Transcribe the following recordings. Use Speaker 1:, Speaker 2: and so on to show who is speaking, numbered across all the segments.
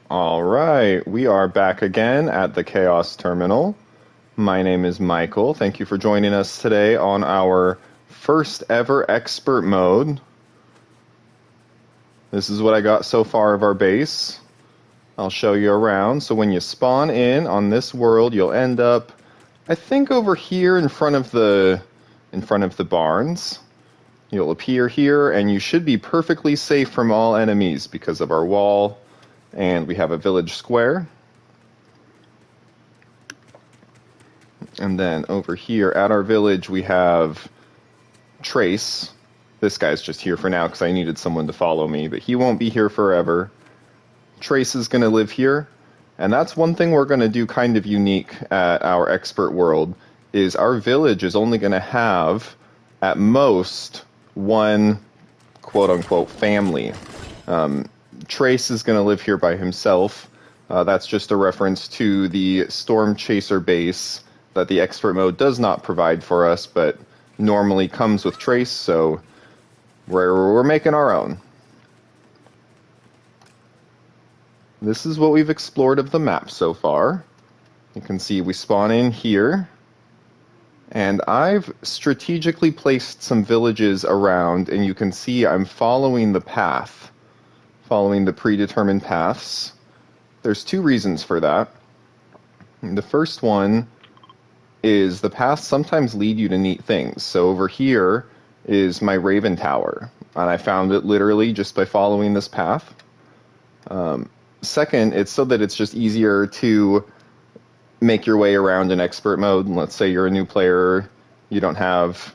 Speaker 1: All right, we are back again at the Chaos Terminal. My name is Michael. Thank you for joining us today on our first ever expert mode. This is what I got so far of our base. I'll show you around. So when you spawn in on this world, you'll end up, I think, over here in front of the barns. You'll appear here, and you should be perfectly safe from all enemies because of our wall. And we have a village square. And then over here at our village, we have Trace. This guy's just here for now because I needed someone to follow me, but he won't be here forever. Trace is going to live here. And that's one thing we're going to do kind of unique at our expert world, is our village is only going to have, at most, one quote-unquote family. Trace is going to live here by himself. That's just a reference to the Storm Chaser base that the expert mode does not provide for us, but normally comes with Trace, so we're making our own. This is what we've explored of the map so far. You can see we spawn in here, and I've strategically placed some villages around, and you can see I'm following the path, following the predetermined paths. There's two reasons for that. The first one is the paths sometimes lead you to neat things. So over here is my Raven Tower, and I found it literally just by following this path. Second, it's so that it's just easier to make your way around in expert mode. Let's say you're a new player, you don't have...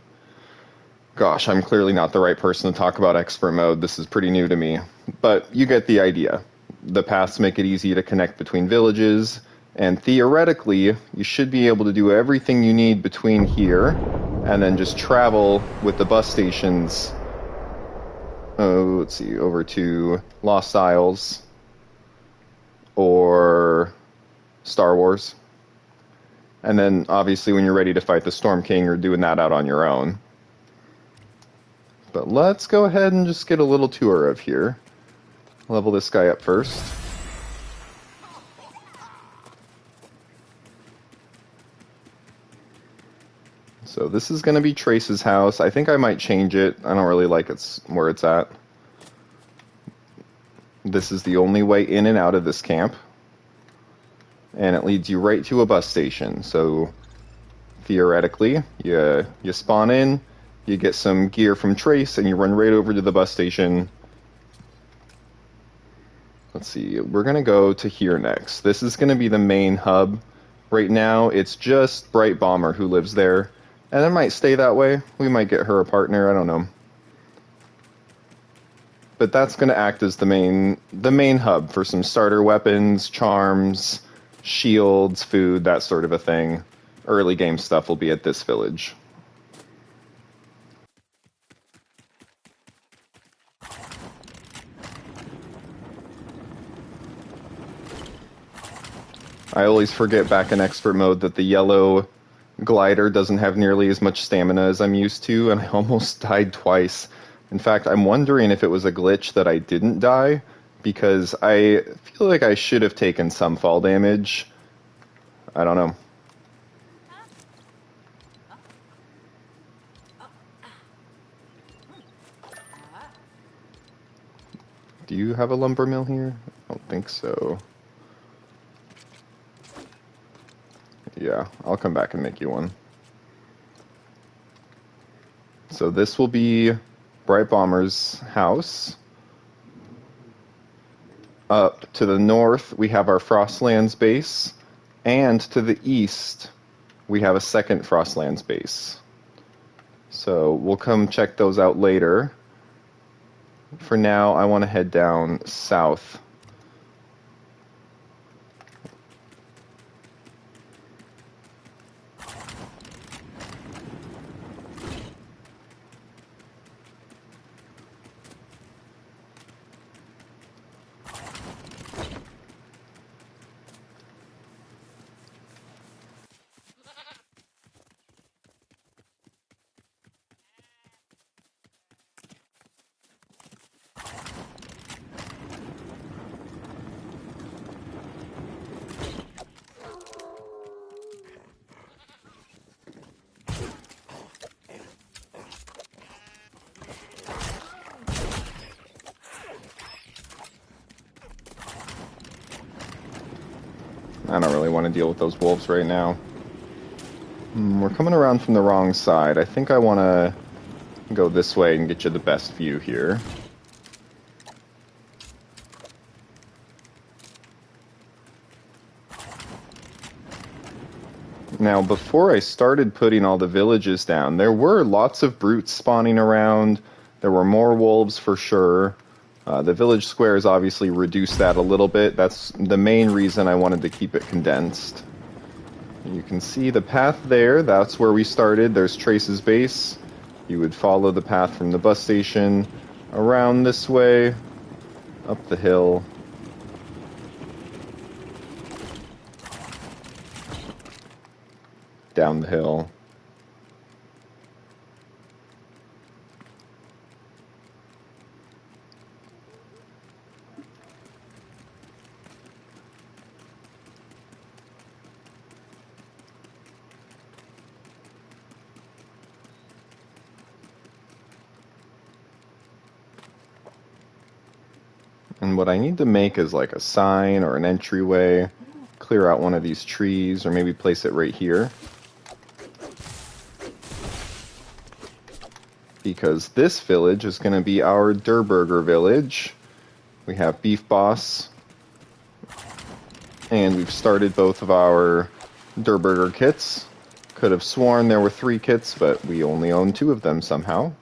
Speaker 1: Gosh, I'm clearly not the right person to talk about expert mode. This is pretty new to me. But you get the idea. The paths make it easy to connect between villages, and theoretically, you should be able to do everything you need between here, and then just travel with the bus stations, let's see, over to Lost Isles, or Star Wars. And then, obviously, when you're ready to fight the Storm King, you're doing that out on your own. But let's go ahead and just get a little tour of here. Level this guy up first. So this is going to be Trace's house. I think I might change it. I don't really like where it's at. This is the only way in and out of this camp. And it leads you right to a bus station. So theoretically, you spawn in, you get some gear from Trace, and you run right over to the bus station. Let's see, we're going to go to here next. This is going to be the main hub. Right now, it's just Bright Bomber who lives there. And it might stay that way. We might get her a partner, I don't know. But that's going to act as the main hub for some starter weapons, charms, shields, food, that sort of a thing. Early game stuff will be at this village. I always forget back in expert mode that the yellow glider doesn't have nearly as much stamina as I'm used to, and I almost died twice. In fact, I'm wondering if it was a glitch that I didn't die, because I feel like I should have taken some fall damage. I don't know. Do you have a lumber mill here? I don't think so. Yeah, I'll come back and make you one. So this will be Bright Bomber's house. Up to the north, we have our Frostlands base, and to the east, we have a second Frostlands base. So we'll come check those out later. For now, I want to head down south. I don't really want to deal with those wolves right now. We're coming around from the wrong side. I think I want to go this way and get you the best view here. Now, before I started putting all the villages down, there were lots of brutes spawning around. There were more wolves for sure. The village squares obviously reduced that a little bit. That's the main reason I wanted to keep it condensed. You can see the path there. That's where we started. There's Trace's base. You would follow the path from the bus station around this way, up the hill. Down the hill. And what I need to make is like a sign or an entryway, clear out one of these trees, or maybe place it right here. Because this village is going to be our Durburger village. We have Beef Boss, and we've started both of our Durburger kits. Could have sworn there were 3 kits, but we only own 2 of them somehow.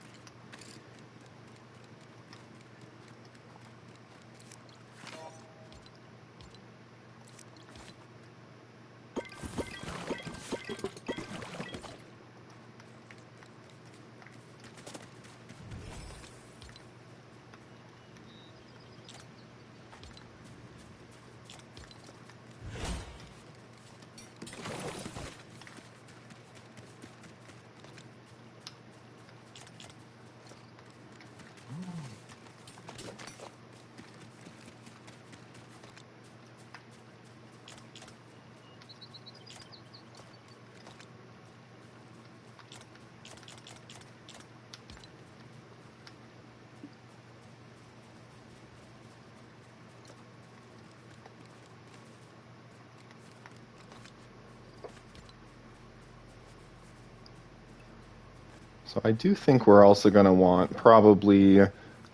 Speaker 1: So I do think we're also going to want probably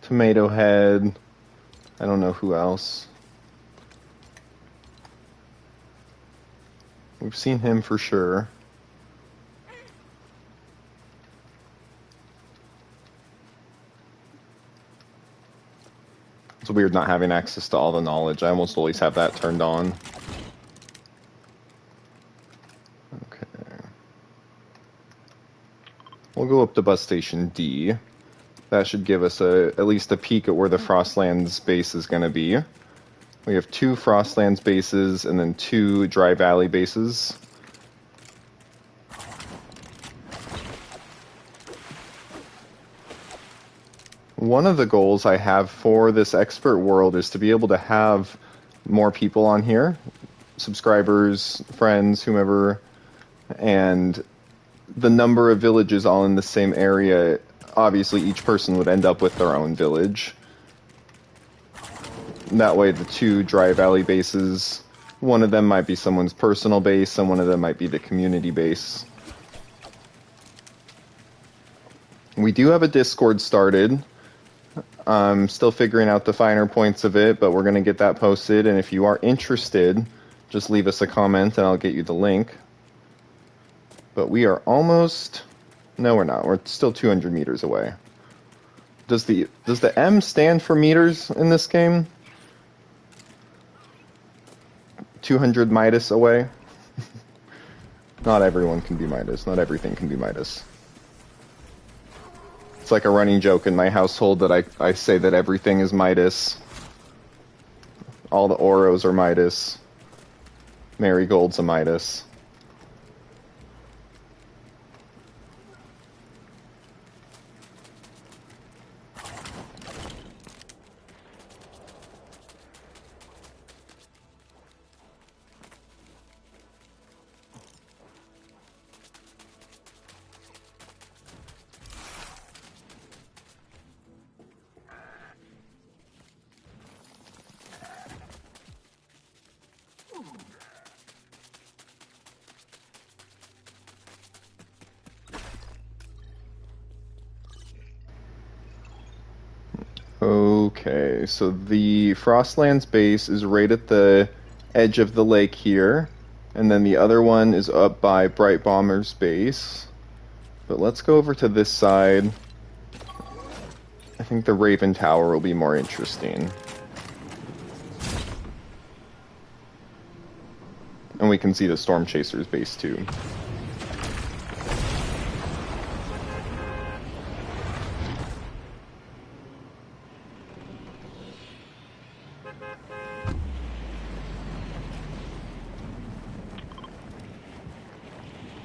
Speaker 1: Tomato Head. I don't know who else. We've seen him for sure. It's weird not having access to all the knowledge. I almost always have that turned on. Okay. We'll go up to bus station D. That should give us at least a peek at where the Frostlands base is going to be. We have 2 Frostlands bases and then 2 Dry Valley bases. One of the goals I have for this expert world is to be able to have more people on here, subscribers, friends, whomever, and the number of villages all in the same area. Obviously, each person would end up with their own village. That way, the 2 Dry Valley bases, one of them might be someone's personal base, and one of them might be the community base. We do have a Discord started. I'm still figuring out the finer points of it, but we're going to get that posted, and if you are interested, just leave us a comment and I'll get you the link. But we are almost... No, we're not. We're still 200 meters away. Does the M stand for meters in this game? 200 Midas away? Not everyone can be Midas. Not everything can be Midas. It's like a running joke in my household that I say that everything is Midas. All the Oros are Midas. Marigold's a Midas. Okay, so the Frostlands base is right at the edge of the lake here, and then the other one is up by Bright Bomber's base. But let's go over to this side. I think the Raven Tower will be more interesting. And we can see the Storm Chaser's base too.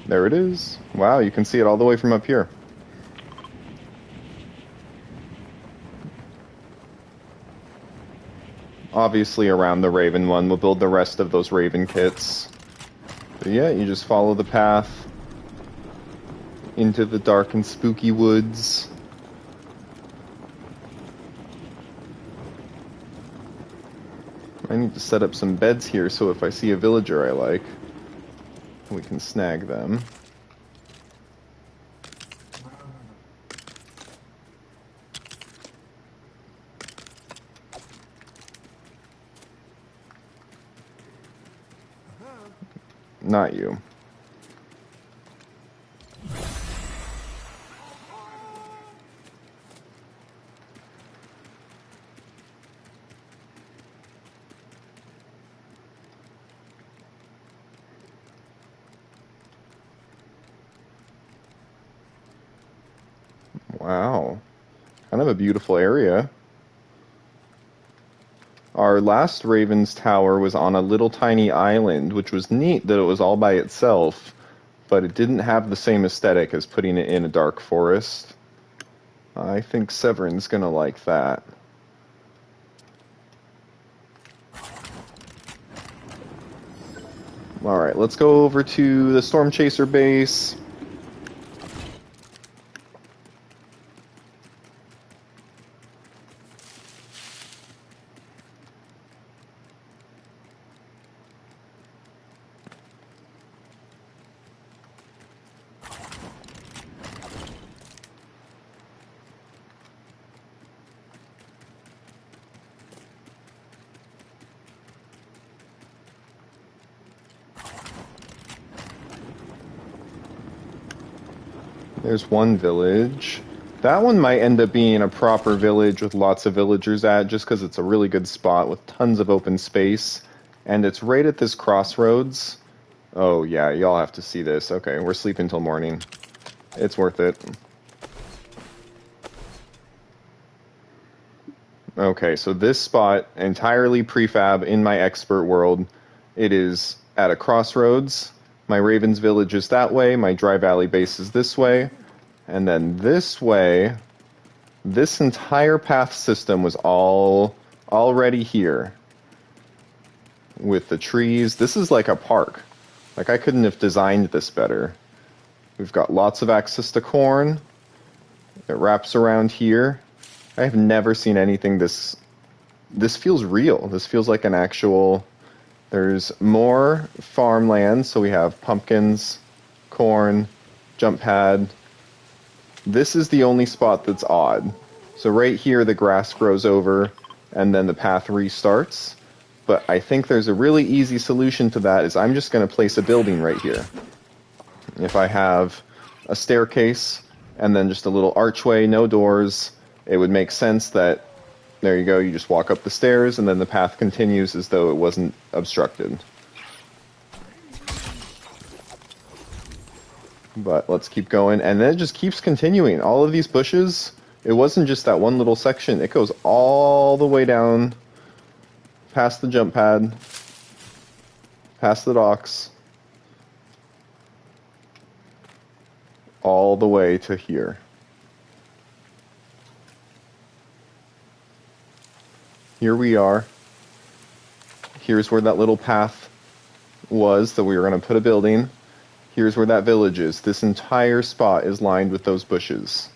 Speaker 1: There it is. Wow, you can see it all the way from up here. Obviously around the Raven one, we'll build the rest of those Raven kits. But yeah, you just follow the path into the dark and spooky woods. I need to set up some beds here so if I see a villager I like, we can snag them. Not you. Wow. Kind of a beautiful area. Our last Raven's Tower was on a little tiny island, which was neat that it was all by itself, but it didn't have the same aesthetic as putting it in a dark forest. I think Severin's gonna like that. Alright, let's go over to the Storm Chaser base. There's one village. That one might end up being a proper village with lots of villagers at, just because it's a really good spot with tons of open space. And it's right at this crossroads. Oh yeah, y'all have to see this. Okay, we're sleeping till morning. It's worth it. Okay, so this spot, entirely prefab in my expert world. It is at a crossroads. My Raven's Village is that way, my Dry Valley base is this way, and then this way, this entire path system was all already here. With the trees, this is like a park. Like, I couldn't have designed this better. We've got lots of access to corn. It wraps around here. I have never seen anything this feels real. This feels like an actual... There's more farmland, so we have pumpkins, corn, jump pad. This is the only spot that's odd. So right here the grass grows over and then the path restarts. But I think there's a really easy solution to that is I'm just going to place a building right here. If I have a staircase and then just a little archway, no doors, it would make sense that there you go, you just walk up the stairs and then the path continues as though it wasn't obstructed. But let's keep going, and then it just keeps continuing. All of these bushes, it wasn't just that one little section, it goes all the way down, past the jump pad, past the docks, all the way to here. Here we are. Here's where that little path was that we were going to put a building. Here's where that village is. This entire spot is lined with those bushes.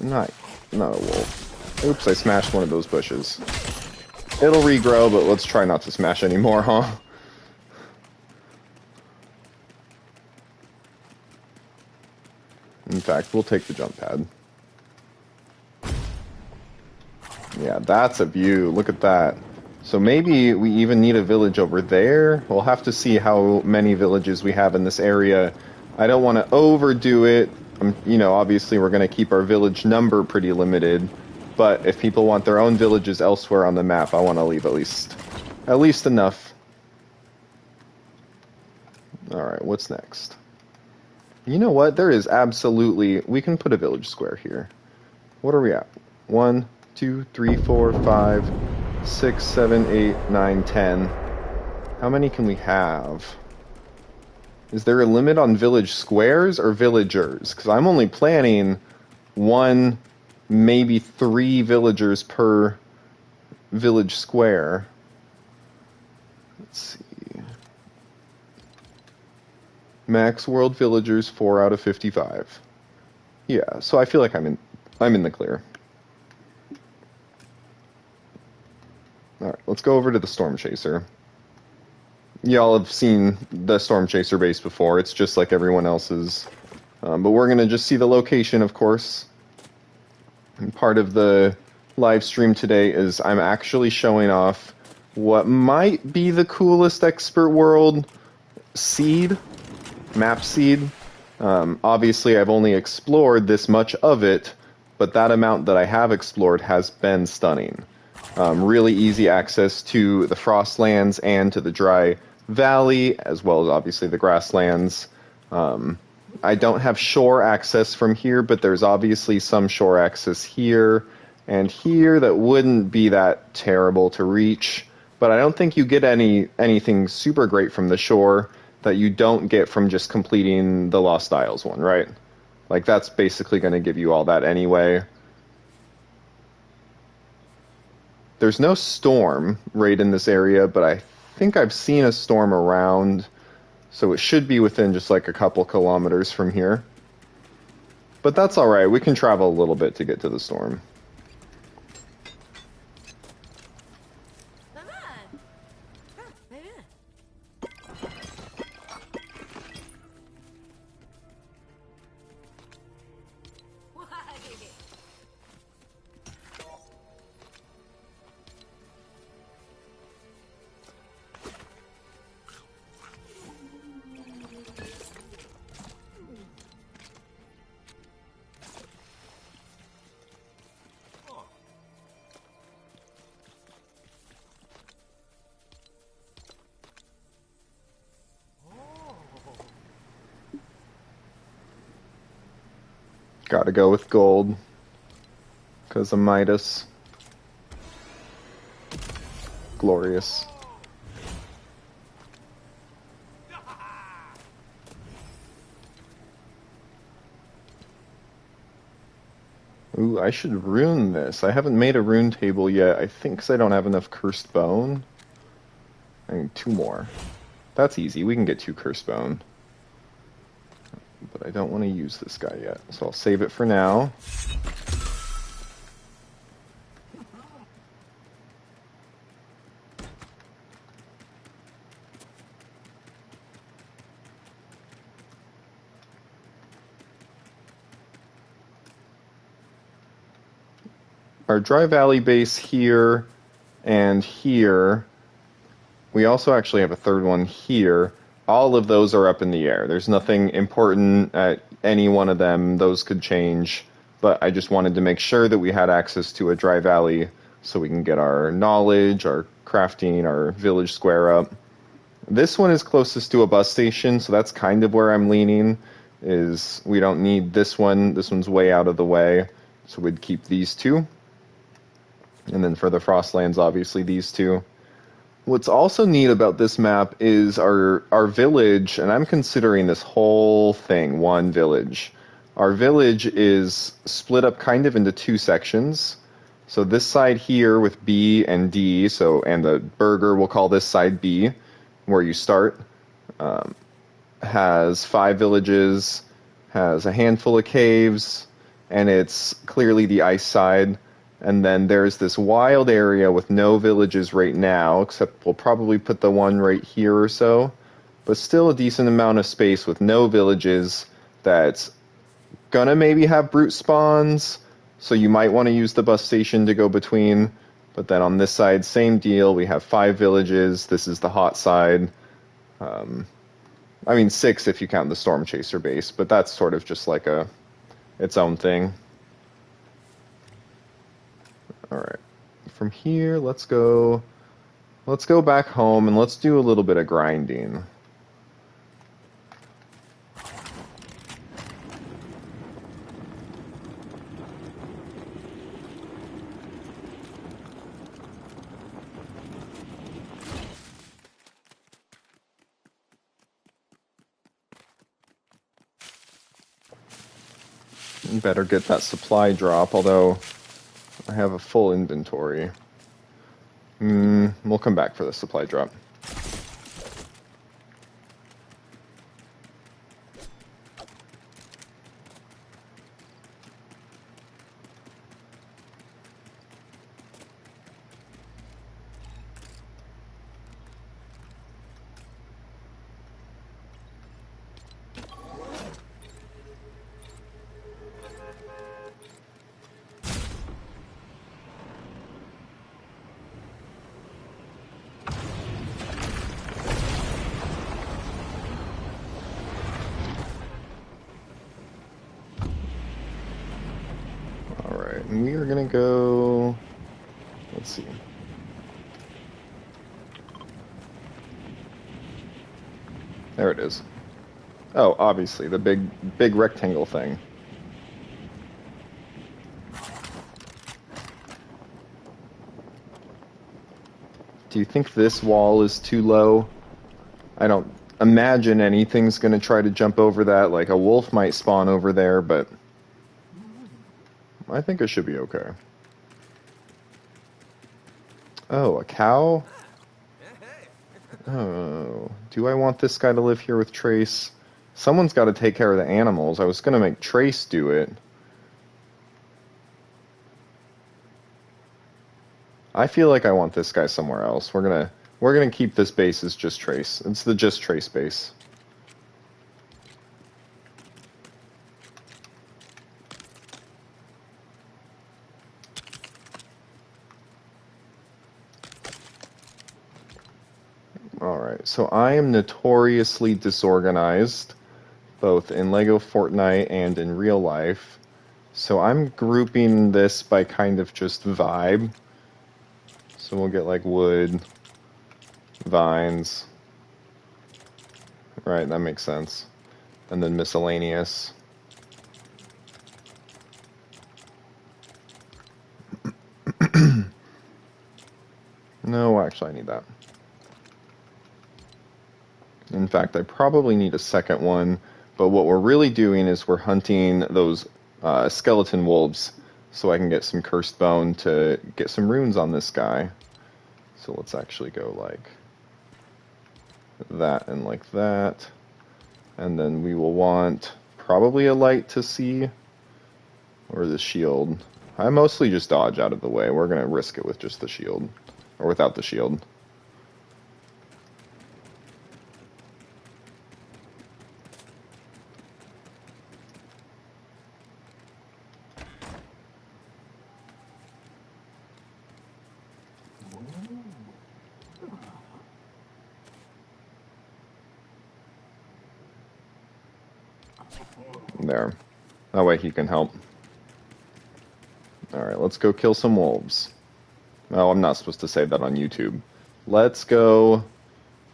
Speaker 1: Not a wolf. Oops, I smashed one of those bushes. It'll regrow, but let's try not to smash any more, huh? In fact, we'll take the jump pad. Yeah, that's a view. Look at that. So maybe we even need a village over there. We'll have to see how many villages we have in this area. I don't want to overdo it. You know, obviously we're going to keep our village number pretty limited. But if people want their own villages elsewhere on the map, I want to leave at least enough. All right, what's next? You know what? There is absolutely... We can put a village square here. What are we at? 1, 2, 3, 4, 5, 6, 7, 8, 9, 10. How many can we have? Is there a limit on village squares or villagers? Because I'm only planning 1, maybe 3 villagers per village square. Let's see. Max world villagers 4 out of 55. Yeah, so I feel like I'm in the clear. All right, let's go over to the Storm Chaser. Y'all have seen the Storm Chaser base before. It's just like everyone else's. But we're going to just see the location, of course. And part of the live stream today is I'm actually showing off what might be the coolest Expert World seed, map seed. Obviously, I've only explored this much of it, but that amount that I have explored has been stunning. Really easy access to the Frostlands and to the Dry Valley, as well as obviously the Grasslands. I don't have shore access from here, but there's obviously some shore access here and here that wouldn't be that terrible to reach. But I don't think you get anything super great from the shore that you don't get from just completing the Lost Isles one, right? Like, that's basically going to give you all that anyway. There's no storm right in this area, but I think I've seen a storm around, so it should be within just like a couple kilometers from here. But that's alright, we can travel a little bit to get to the storm. Gotta go with gold, because of Midas. Glorious. Ooh, I should rune this. I haven't made a rune table yet, I think because I don't have enough cursed bone. I need 2 more. That's easy, we can get 2 cursed bone. But I don't want to use this guy yet, so I'll save it for now. Our Dry Valley base here and here. We also actually have a third one here. All of those are up in the air. There's nothing important at any one of them. Those could change. But I just wanted to make sure that we had access to a Dry Valley so we can get our knowledge, our crafting, our village square up. This one is closest to a bus station, so that's kind of where I'm leaning, is we don't need this one. This one's way out of the way, so we'd keep these 2. And then for the Frostlands, obviously these 2. What's also neat about this map is our village, and I'm considering this whole thing one village. Our village is split up kind of into 2 sections. So this side here with B and D, and the burger, we'll call this side B, where you start, has 5 villages, has a handful of caves, and it's clearly the ice side. And then there's this wild area with no villages right now, except we'll probably put the one right here or so. But still a decent amount of space with no villages that's gonna maybe have brute spawns, So you might want to use the bus station to go between, but then on this side, same deal. We have 5 villages. This is the hot side. I mean 6 if you count the Storm Chaser base, but that's sort of just like its own thing. All right. From here, let's go back home and let's do a little bit of grinding. Better get that supply drop, although I have a full inventory. We'll come back for the supply drop. And we are going to go, let's see. There it is. Oh, obviously, the big rectangle thing. Do you think this wall is too low? I don't imagine anything's going to try to jump over that. Like a wolf might spawn over there, but I think it should be okay. Oh, a cow? Oh, do I want this guy to live here with Trace? Someone's got to take care of the animals. I was going to make Trace do it. I feel like I want this guy somewhere else. We're gonna keep this base as just Trace. It's the just Trace base. Alright, so I am notoriously disorganized, both in Legofortnite and in real life. So I'm grouping this by kind of just vibe. So we'll get like wood, vines. Right, that makes sense. And then miscellaneous. No, actually I need that. In fact, I probably need a second one, but what we're really doing is we're hunting those skeleton wolves so I can get some cursed bone to get some runes on this guy. So let's actually go like that and like that. And then we will want probably a light to see, or the shield. I mostly just dodge out of the way. We're going to risk it with just the shield, or without the shield. There. That way he can help. Alright, let's go kill some wolves. Oh, I'm not supposed to say that on YouTube. Let's go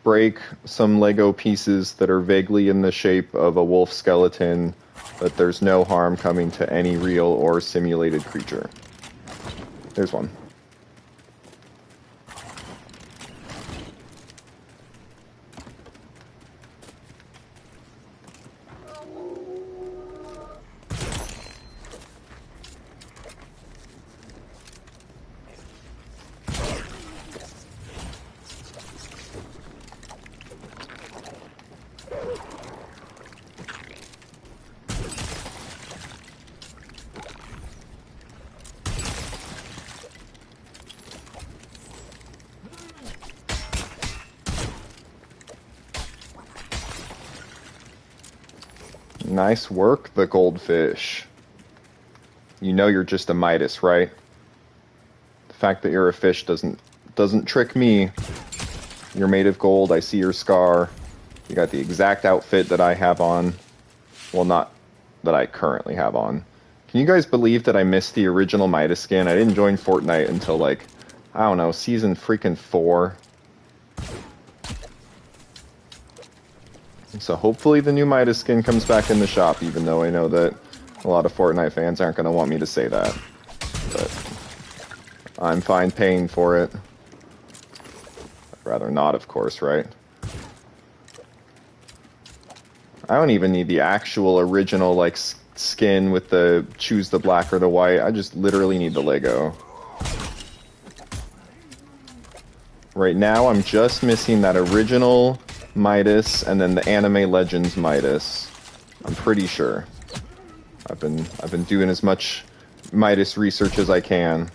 Speaker 1: break some Lego pieces that are vaguely in the shape of a wolf skeleton, but there's no harm coming to any real or simulated creature. There's one. Nice work, the goldfish. You know you're just a Midas, right? The fact that you're a fish doesn't trick me. You're made of gold. I see your scar. You got the exact outfit that I have on. Well, not that I currently have on. Can you guys believe that I missed the original Midas skin? I didn't join Fortnite until, like, I don't know, season freaking 4. So hopefully the new Midas skin comes back in the shop, even though I know that a lot of Fortnite fans aren't going to want me to say that. But I'm fine paying for it. I'd rather not, of course, right? I don't even need the actual original, like, skin with the choose the black or the white. I just literally need the Lego. Right now, I'm just missing that original Midas and then the Anime Legends Midas. I'm pretty sure. I've been doing as much Midas research as I can.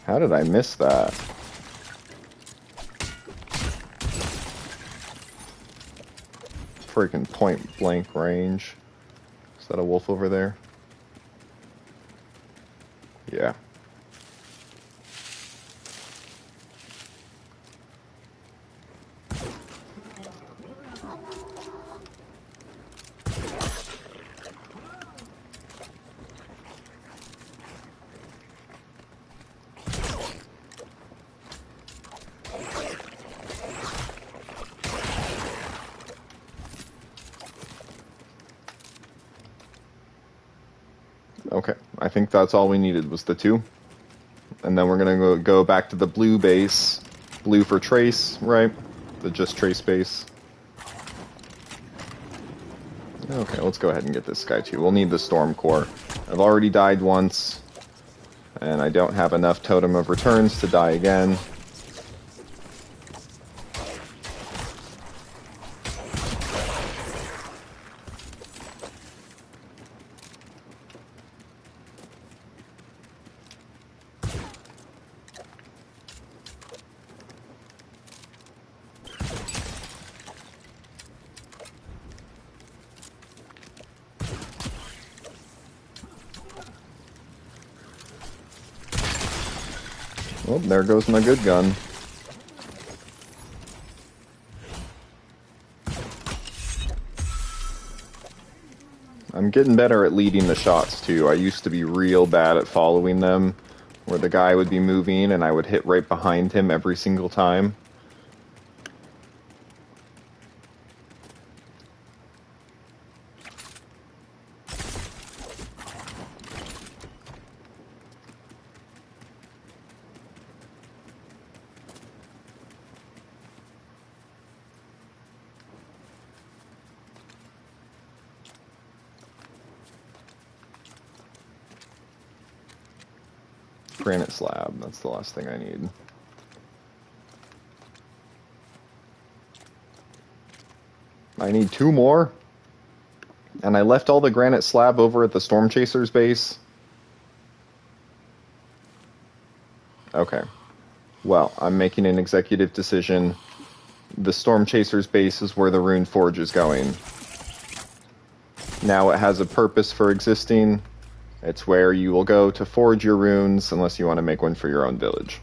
Speaker 1: How did I miss that? Freaking point blank range. Is that a wolf over there? Yeah. Okay, I think that's all we needed was the 2. And then we're gonna go back to the blue base. Blue for trace, right? The just trace base. Okay, let's go ahead and get this guy too. We'll need the storm core. I've already died once, and I don't have enough totem of returns to die again. Oh, there goes my good gun. I'm getting better at leading the shots too. I used to be real bad at following them, where the guy would be moving and I would hit right behind him every single time. Granite slab, that's the last thing I need. I need 2 more. And I left all the granite slab over at the Storm Chaser's base. Okay. Well, I'm making an executive decision. The Storm Chaser's base is where the Rune Forge is going. Now it has a purpose for existing. It's where you will go to forge your runes, unless you want to make one for your own village.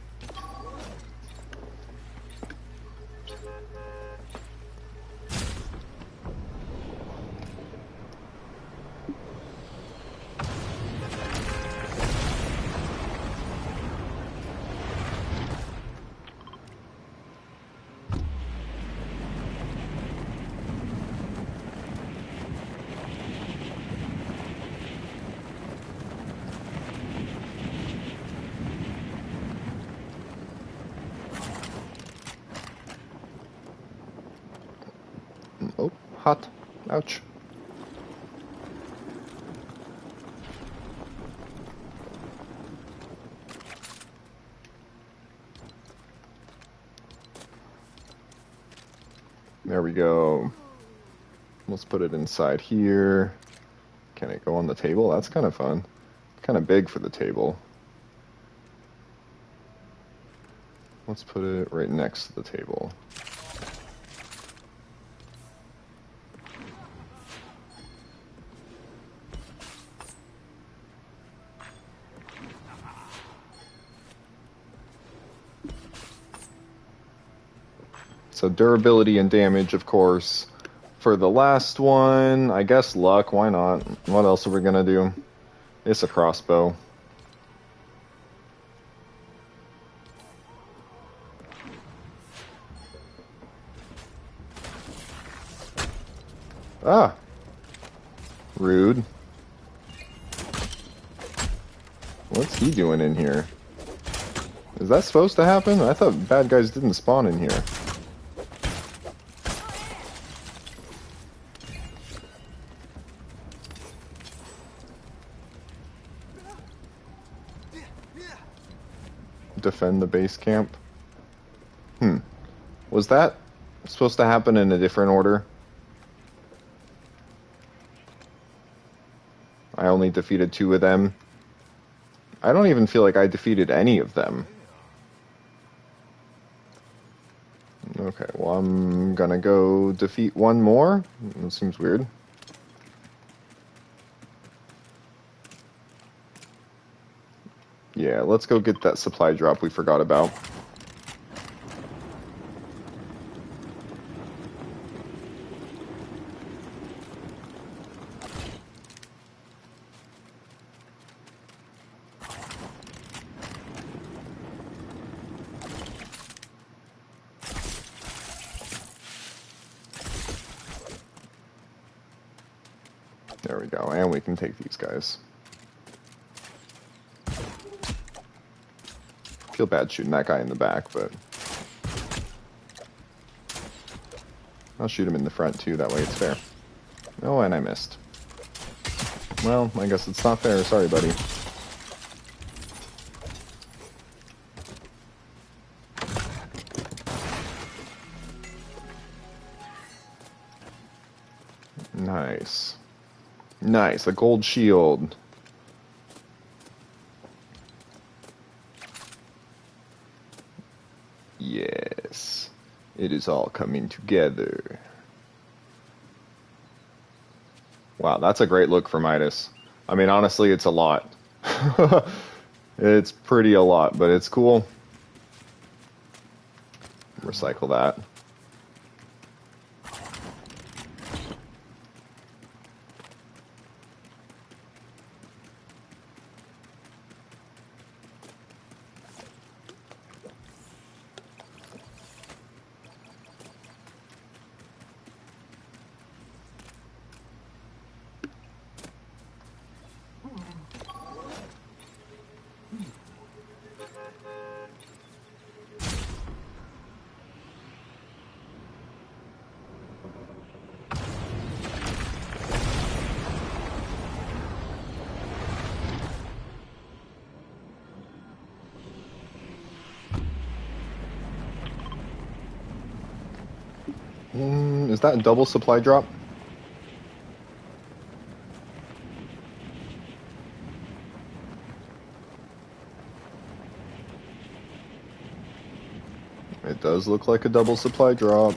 Speaker 1: Oh, hot. Ouch. There we go. Let's put it inside here. Can it go on the table? That's kind of fun. Kind of big for the table. Let's put it right next to the table. So durability and damage, of course. For the last one, I guess luck, why not? What else are we gonna do? It's a crossbow. Ah! Rude. What's he doing in here? Is that supposed to happen? I thought bad guys didn't spawn in here. Defend the base camp. Was that supposed to happen in a different order? I only defeated 2 of them. I don't even feel like I defeated any of them. Okay, well, I'm gonna go defeat 1 more. That seems weird. Yeah, let's go get that supply drop we forgot about. There we go, and we can take these guys. Feel bad shooting that guy in the back, but I'll shoot him in the front too, that way it's fair. Oh, and I missed. Well, I guess it's not fair, sorry buddy. Nice. Nice, a gold shield. Yes, it is all coming together. Wow, that's a great look for Midas. I mean, honestly, it's a lot. It's pretty a lot, but it's cool. Recycle that. Is that a double supply drop? It does look like a double supply drop.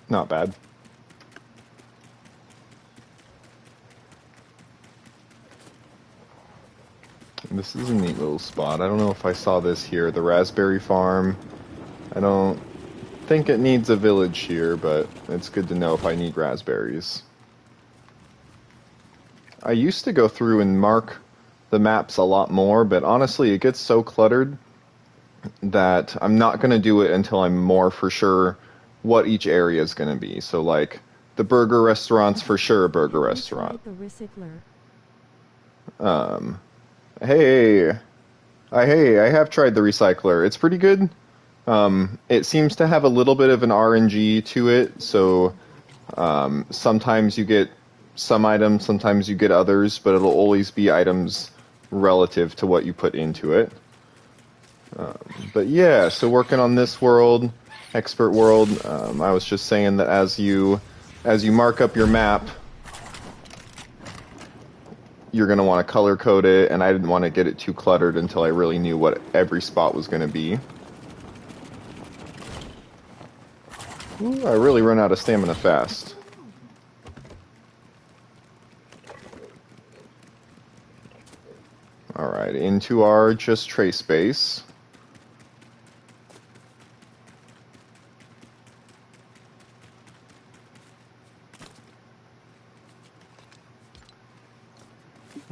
Speaker 1: Not bad. This is a neat little spot. I don't know if I saw this here, the raspberry farm. I don't think it needs a village here, but it's good to know if I need raspberries. I used to go through and mark the maps a lot more, but honestly, it gets so cluttered that I'm not going to do it until I'm more for sure what each area is going to be. So, like, the burger restaurant's for sure a burger restaurant. Hey, I have tried the recycler. It's pretty good. It seems to have a little bit of an RNG to it, so sometimes you get some items, sometimes you get others, but it'll always be items relative to what you put into it. But yeah, so working on this world, expert world, I was just saying that as you mark up your map, you're going to want to color code it, and I didn't want to get it too cluttered until I really knew what every spot was going to be. Ooh, I really run out of stamina fast. Alright, into our just trace base.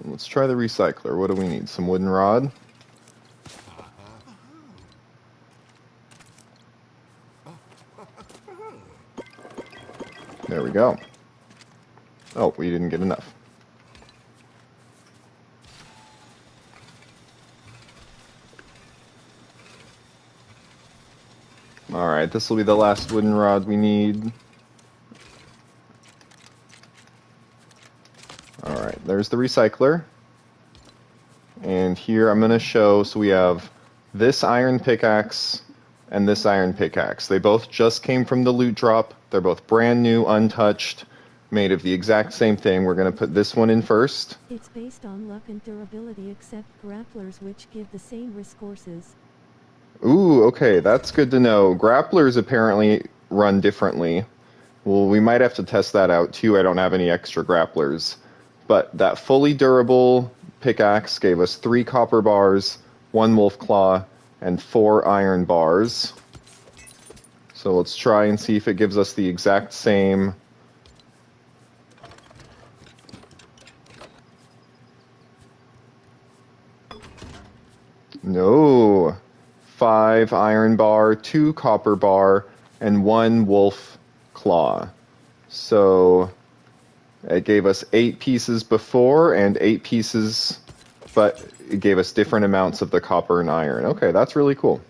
Speaker 1: Let's try the recycler. What do we need? Some wooden rod? There we go. Oh, we didn't get enough. Alright, this will be the last wooden rod we need. Alright, there's the recycler. And here I'm going to show, so we have this iron pickaxe and this iron pickaxe. They both just came from the loot drop. They're both brand new, untouched, made of the exact same thing. We're going to put this one in first.
Speaker 2: It's based on luck and durability except grapplers, which give the same resources.
Speaker 1: Ooh, okay, that's good to know. Grapplers apparently run differently. Well, we might have to test that out too. I don't have any extra grapplers. But that fully durable pickaxe gave us 3 copper bars, 1 wolf claw, and 4 iron bars. So let's try and see if it gives us the exact same. No. 5 iron bar, 2 copper bar, and 1 wolf claw. So it gave us 8 pieces before and 8 pieces, but it gave us different amounts of the copper and iron. Okay, that's really cool.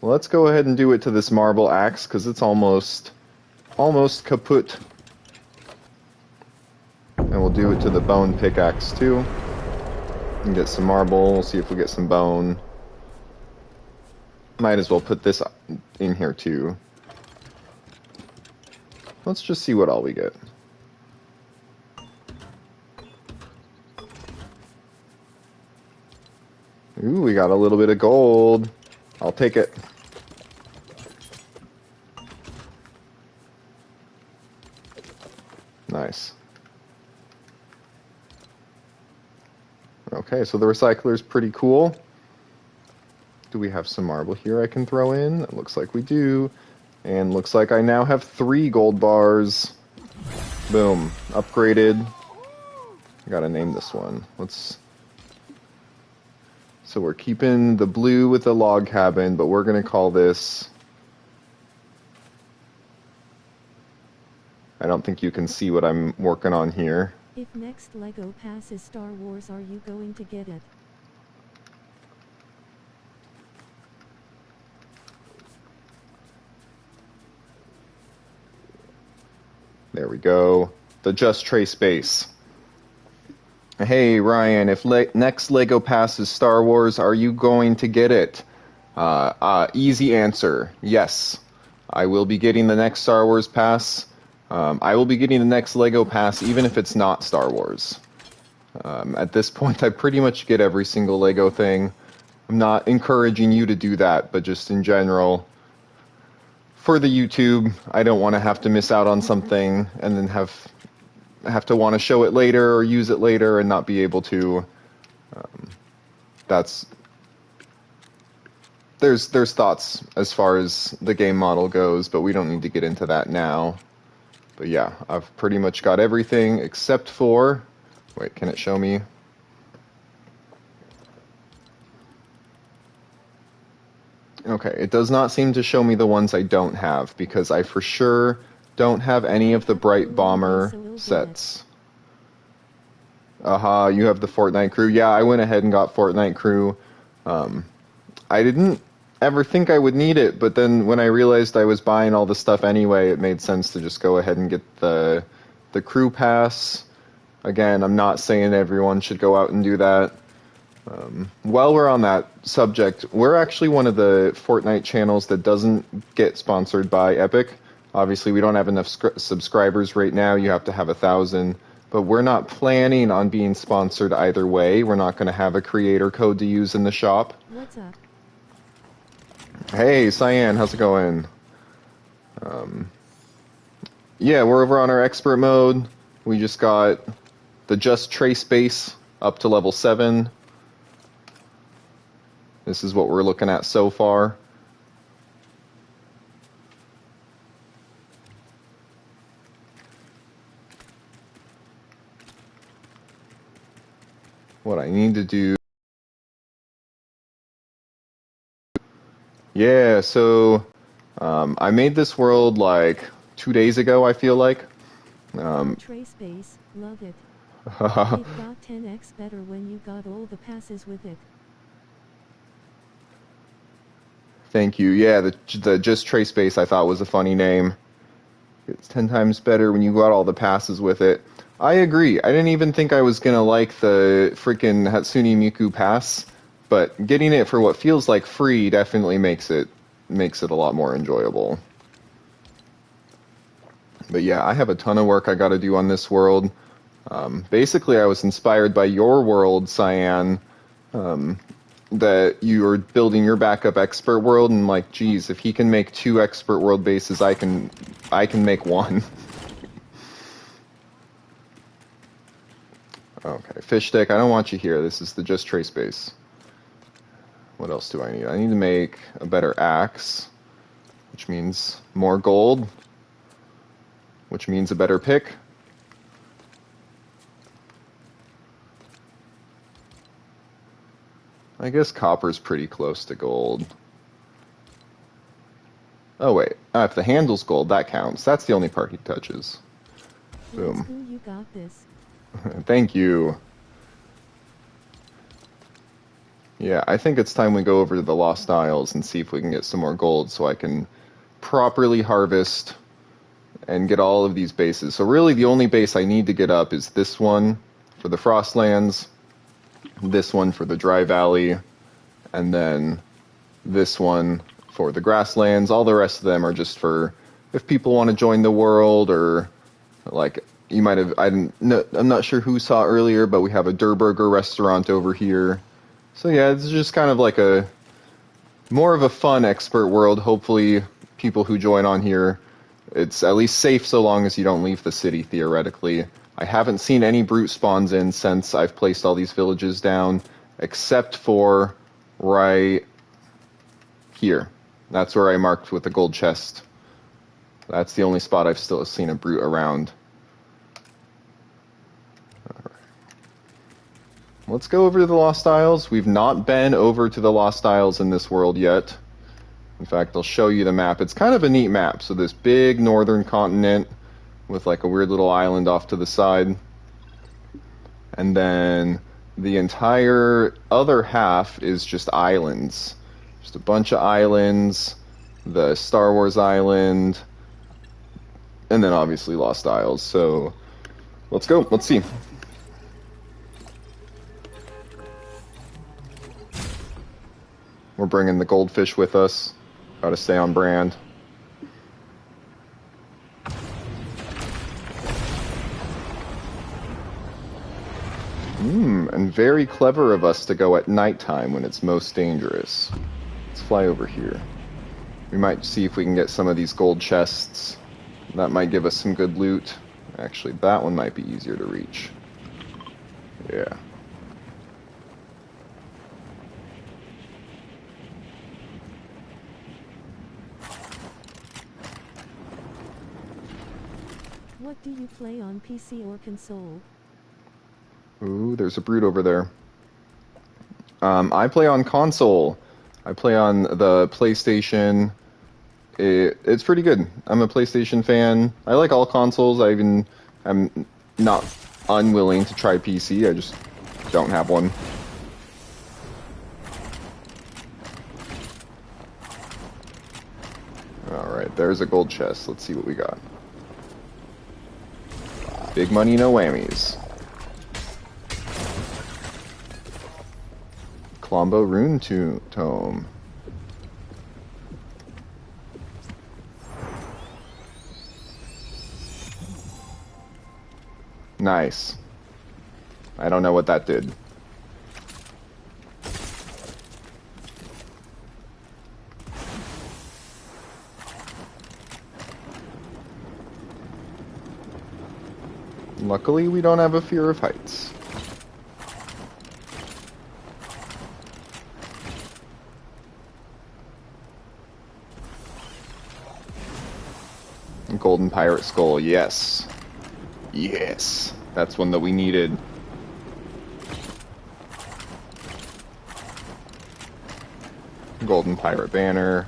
Speaker 1: Well, let's go ahead and do it to this marble axe because it's almost kaput. And we'll do it to the bone pickaxe too. And get some marble. We'll see if we get some bone. Might as well put this in here too. Let's just see what all we get. Ooh, we got a little bit of gold. I'll take it. Nice. Okay, so the recycler is pretty cool. Do we have some marble here I can throw in? It looks like we do. And looks like I now have 3 gold bars. Boom. Upgraded. I gotta name this one. So we're keeping the blue with the log cabin, but we're gonna call this... I don't think you can see what I'm working on here.
Speaker 2: If next Lego Pass is Star Wars, are you going to get it?
Speaker 1: There we go. The Just Trace base. Hey Ryan, if next Lego Pass is Star Wars, are you going to get it? Easy answer, yes. I will be getting the next Star Wars Pass. I will be getting the next Lego Pass even if it's not Star Wars. At this point, I pretty much get every single Lego thing. I'm not encouraging you to do that, but just in general, for the YouTube, I don't want to have to miss out on something and then have to want to show it later or use it later and not be able to. There's thoughts as far as the game model goes, but we don't need to get into that now. But yeah, I've pretty much got everything except for... Wait, can it show me? Okay, it does not seem to show me the ones I don't have, because I for sure don't have any of the Bright Bomber sets. Aha, you have the Fortnite crew. Yeah, I went ahead and got Fortnite crew. I ever think I would need it, but then when I realized I was buying all the stuff anyway, it made sense to just go ahead and get the crew pass. Again, I'm not saying everyone should go out and do that. While we're on that subject, we're actually one of the Fortnite channels that doesn't get sponsored by Epic. Obviously, we don't have enough subscribers right now. You have to have 1,000. But we're not planning on being sponsored either way. We're not going to have a creator code to use in the shop.
Speaker 2: What's up?
Speaker 1: Hey, Cyan, how's it going? Yeah, we're over on our expert mode. We just got the Just Trace base up to level 7. This is what we're looking at so far. What I need to do... Yeah, so I made this world like 2 days ago, I feel like.
Speaker 2: Trace base, love it. It got 10x better when you got all the passes with it.
Speaker 1: Thank you. Yeah, the Just Trace base I thought was a funny name. It's 10 times better when you got all the passes with it. I agree. I didn't even think I was gonna like the freaking Hatsune Miku pass, but getting it for what feels like free definitely makes it a lot more enjoyable. But yeah, I have a ton of work I got to do on this world. Basically, I was inspired by your world, Cyan. That you were building your backup expert world, and like, geez, if he can make 2 expert world bases, I can make 1. Okay, fish stick, I don't want you here. This is the Just Trace base. What else do I need? I need to make a better axe, which means more gold, which means a better pick. I guess copper's pretty close to gold. Oh wait, if the handle's gold, that counts. That's the only part he touches. Boom.
Speaker 2: You got this.
Speaker 1: Thank you. Yeah, I think it's time we go over to the Lost Isles and see if we can get some more gold so I can properly harvest and get all of these bases. So really the only base I need to get up is this one for the Frostlands, this one for the Dry Valley, and then this one for the Grasslands. All the rest of them are just for if people want to join the world, or like you might have, I'm not sure who saw earlier, but we have a Der Burger restaurant over here. So yeah, it's just kind of like a more of a fun expert world. Hopefully people who join on here, it's at least safe so long as you don't leave the city, theoretically. I haven't seen any brute spawns in since I've placed all these villages down, except for right here. That's where I marked with the gold chest. That's the only spot I've still seen a brute around. Let's go over to the Lost Isles. We've not been over to the Lost Isles in this world yet. In fact, I'll show you the map. It's kind of a neat map. So this big northern continent with like a weird little island off to the side. And then the entire other half is just islands. Just a bunch of islands. The Star Wars island. And then obviously Lost Isles. So let's go. Let's see. We're bringing the goldfish with us. Gotta stay on brand. And very clever of us to go at nighttime when it's most dangerous. Let's fly over here. We might see if we can get some of these gold chests. That might give us some good loot. Actually, that one might be easier to reach. Yeah.
Speaker 2: What do you play on PC or console?
Speaker 1: Ooh, there's a brute over there. I play on console. I play on the PlayStation. It's pretty good. I'm a PlayStation fan. I like all consoles. I'm not unwilling to try PC. I just don't have one. Alright, there's a gold chest. Let's see what we got. Big money, no whammies. Colombo Rune Tome. Nice. I don't know what that did. Luckily, we don't have a fear of heights. Golden Pirate Skull, yes. Yes. That's one that we needed. Golden Pirate Banner.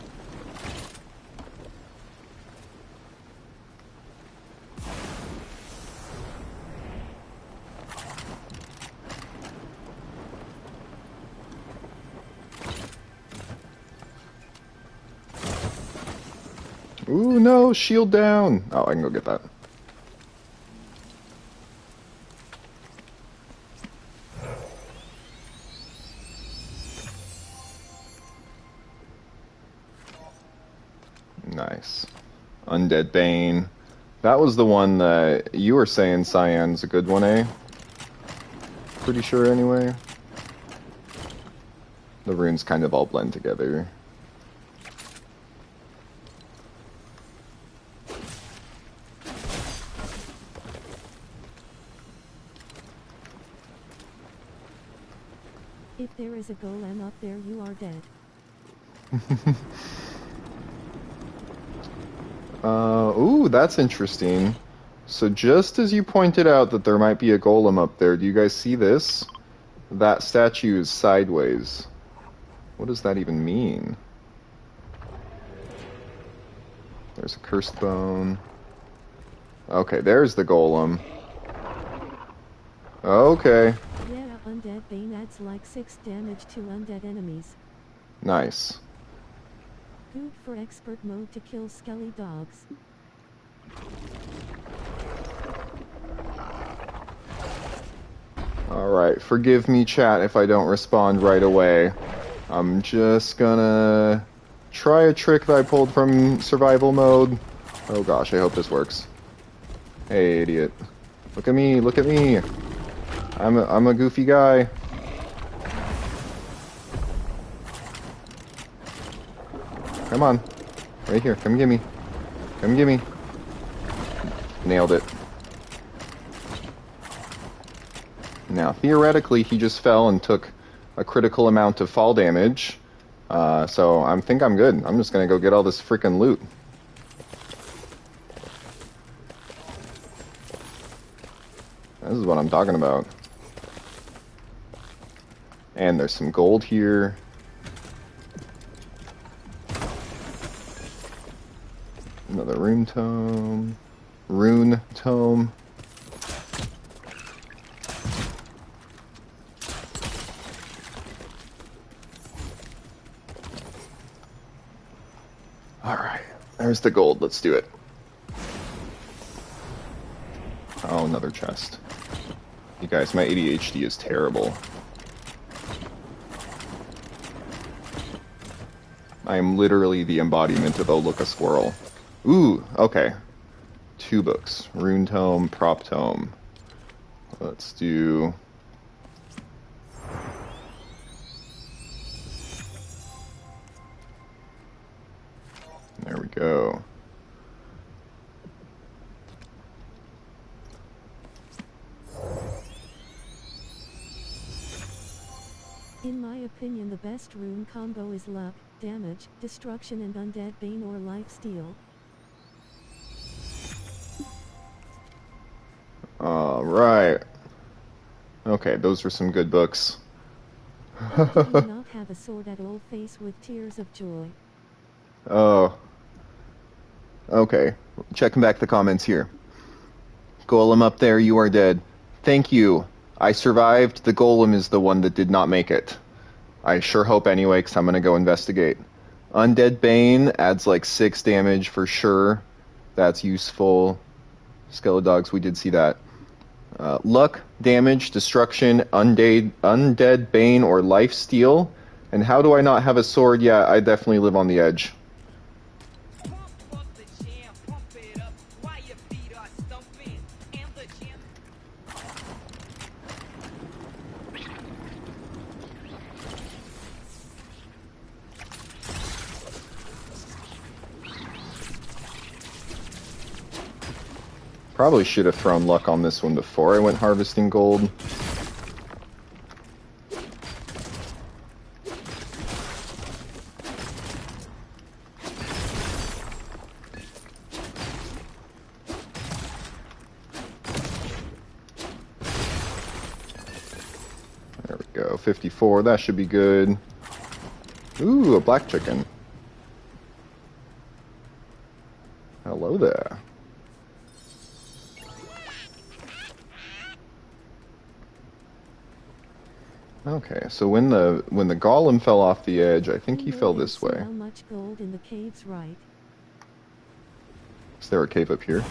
Speaker 1: Ooh, no, shield down. Oh, I can go get that. Nice. Undead Bane. That was the one that you were saying Cyan's a good one, eh? Pretty sure, anyway. The runes kind of all blend together.
Speaker 2: If there is a golem up there, you are dead.
Speaker 1: Ooh, that's interesting. So just as you pointed out that there might be a golem up there, do you guys see this? That statue is sideways. What does that even mean? There's a cursed bone. Okay, there's the golem. Okay.
Speaker 2: Yeah, Undead Bane adds like 6 damage to undead enemies.
Speaker 1: Nice.
Speaker 2: Good for expert mode to kill skelly dogs.
Speaker 1: Alright, forgive me chat if I don't respond right away. I'm just gonna try a trick that I pulled from survival mode. Oh gosh, I hope this works. Hey, idiot. Look at me, look at me. I'm a goofy guy. Come on. Right here, come get me. Come get me. Nailed it. Now, theoretically, he just fell and took a critical amount of fall damage. So I think I'm good. I'm just gonna go get all this freaking loot. This is what I'm talking about. And there's some gold here. Another rune tome. Rune tome. Alright, there's the gold. Let's do it. Oh, another chest. You guys, my ADHD is terrible. I am literally the embodiment of "Oh, look, a squirrel." Ooh, okay. 2 books. Rune Tome, Prop Tome. Let's do... There we go.
Speaker 2: In my opinion, the best rune combo is luck, damage, destruction, and undead bane or lifesteal.
Speaker 1: Alright. Okay, those were some good books.
Speaker 2: I do not have a sword at all, face with tears of joy.
Speaker 1: Oh. Okay. Checking back the comments here. Golem up there, you are dead. Thank you. I survived. The golem is the one that did not make it. I sure hope anyway, because I'm going to go investigate. Undead Bane adds like 6 damage for sure. That's useful. Skeledogs, we did see that. Luck, damage, destruction, undead Bane, or lifesteal. And how do I not have a sword? Yeah, I definitely live on the edge. Probably should have thrown luck on this one before I went harvesting gold. There we go, 54, that should be good. Ooh, a black chicken. Hello there. Okay, so when the golem fell off the edge, I think he fell this way.
Speaker 2: How much gold in the caves, right?
Speaker 1: Is there a cave up here?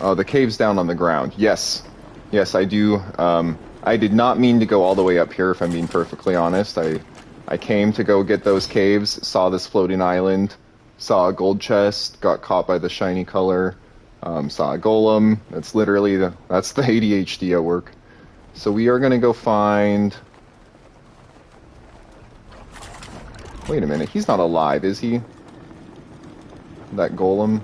Speaker 1: Oh, the cave's down on the ground. Yes. Yes, I do. I did not mean to go all the way up here, if I'm being perfectly honest. I came to go get those caves, saw this floating island, saw a gold chest, got caught by the shiny color. Saw a golem. That's literally that's the ADHD at work. So we are gonna go find. Wait a minute, he's not alive, is he? That golem.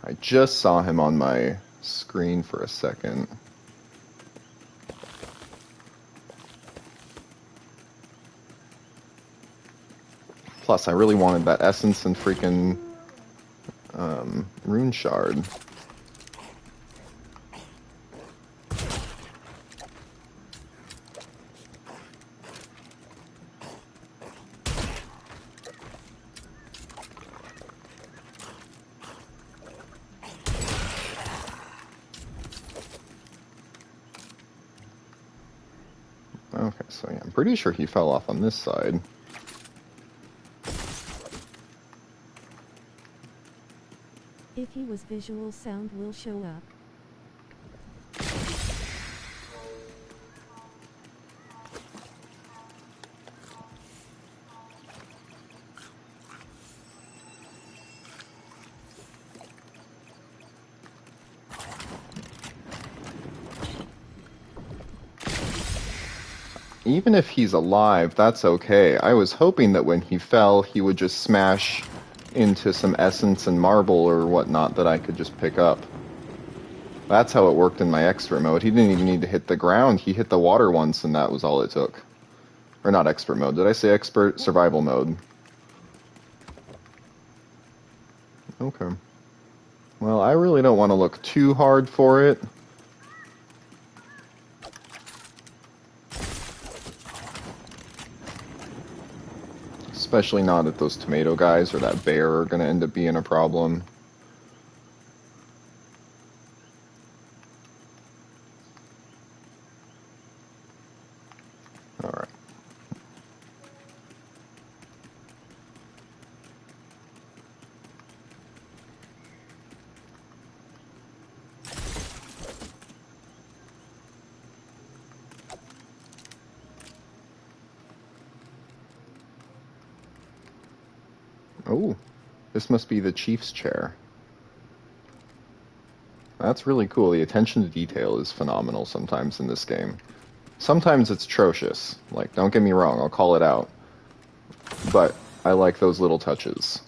Speaker 1: I just saw him on my screen for a second. Plus, I really wanted that essence and freaking rune shard. Okay, so yeah, I'm pretty sure he fell off on this side.
Speaker 2: If he was visual, sound will show up.
Speaker 1: Even if he's alive, that's okay. I was hoping that when he fell, he would just smash into some essence and marble or whatnot that I could just pick up. That's how it worked in my expert mode. He didn't even need to hit the ground. He hit the water once and that was all it took. Or not expert mode. Did I say expert? Survival mode. Okay. Well, I really don't want to look too hard for it. Especially not if those tomato guys or that bear are going to end up being a problem. Alright. Oh, this must be the chief's chair. That's really cool. The attention to detail is phenomenal sometimes in this game. Sometimes it's atrocious. Like, don't get me wrong, I'll call it out. But I like those little touches.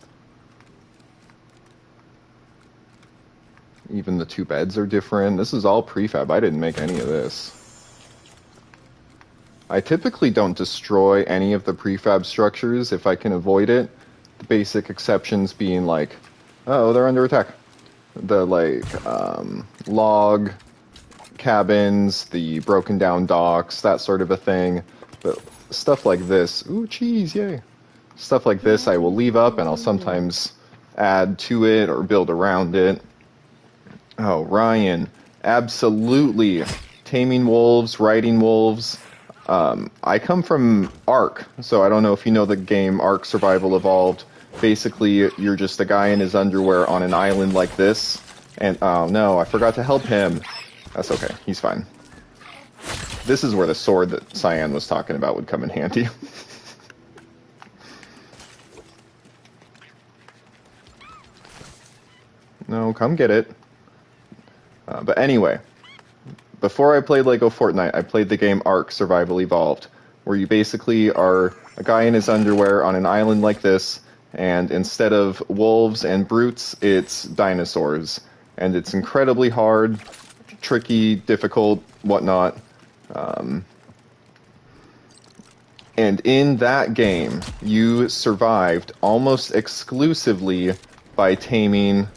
Speaker 1: Even the two beds are different. This is all prefab. I didn't make any of this. I typically don't destroy any of the prefab structures if I can avoid it. The basic exceptions being like, oh, they're under attack. The log cabins, the broken down docks, that sort of a thing. But stuff like this, ooh, cheese, yay. Stuff like this I will leave up and I'll sometimes add to it or build around it. Oh, Ryan, absolutely taming wolves, riding wolves. I come from Ark, so I don't know if you know the game Ark Survival Evolved. Basically, you're just a guy in his underwear on an island like this, and oh no, I forgot to help him. That's okay, he's fine. This is where the sword that Cyan was talking about would come in handy. No, come get it. But anyway, before I played Lego Fortnite, I played the game Ark Survival Evolved, where you basically are a guy in his underwear on an island like this, and instead of wolves and brutes, it's dinosaurs. And it's incredibly hard, tricky, difficult, whatnot. And in that game, you survived almost exclusively by taming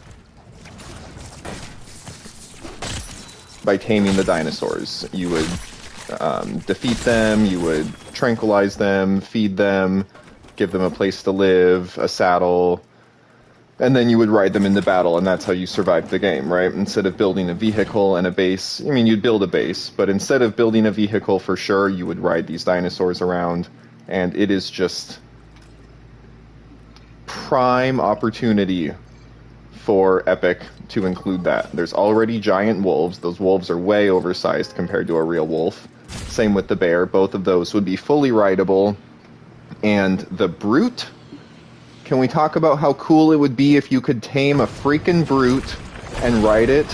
Speaker 1: the dinosaurs. You would defeat them, you would tranquilize them, feed them, give them a place to live, a saddle, and then you would ride them into battle, and that's how you survived the game, right? Instead of building a vehicle and a base, I mean, you'd build a base, but instead of building a vehicle for sure, you would ride these dinosaurs around, and it is just prime opportunity for Epic to include that. There's already giant wolves. Those wolves are way oversized compared to a real wolf. Same with the bear. Both of those would be fully rideable. And the brute? Can we talk about how cool it would be if you could tame a freaking brute and ride it?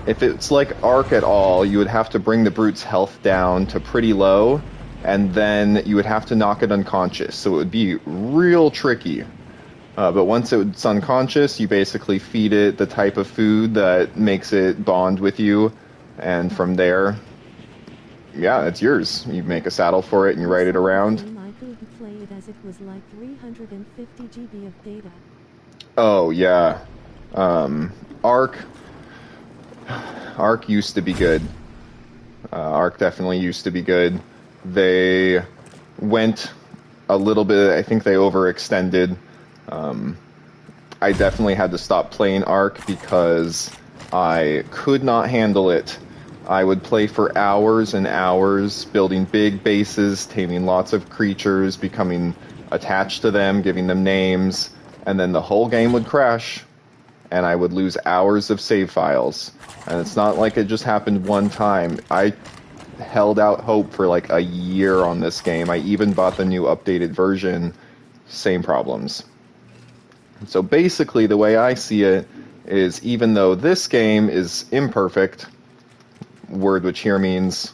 Speaker 1: If it's like Ark at all, you would have to bring the brute's health down to pretty low, and then you would have to knock it unconscious. So it would be real tricky. But once it's unconscious, you basically feed it the type of food that makes it bond with you, and from there, yeah, it's yours. You make a saddle for it and you ride it around.
Speaker 2: I couldn't play it as it was like 350 GB of data.
Speaker 1: Oh yeah, Ark used to be good. Ark definitely used to be good. They went a little bit. I think they overextended. I definitely had to stop playing Ark because I could not handle it. I would play for hours and hours, building big bases, taming lots of creatures, becoming attached to them, giving them names, and then the whole game would crash, and I would lose hours of save files. And it's not like it just happened one time. I held out hope for like a year on this game. I even bought the new updated version. Same problems. So basically, the way I see it is, even though this game is imperfect, word which here means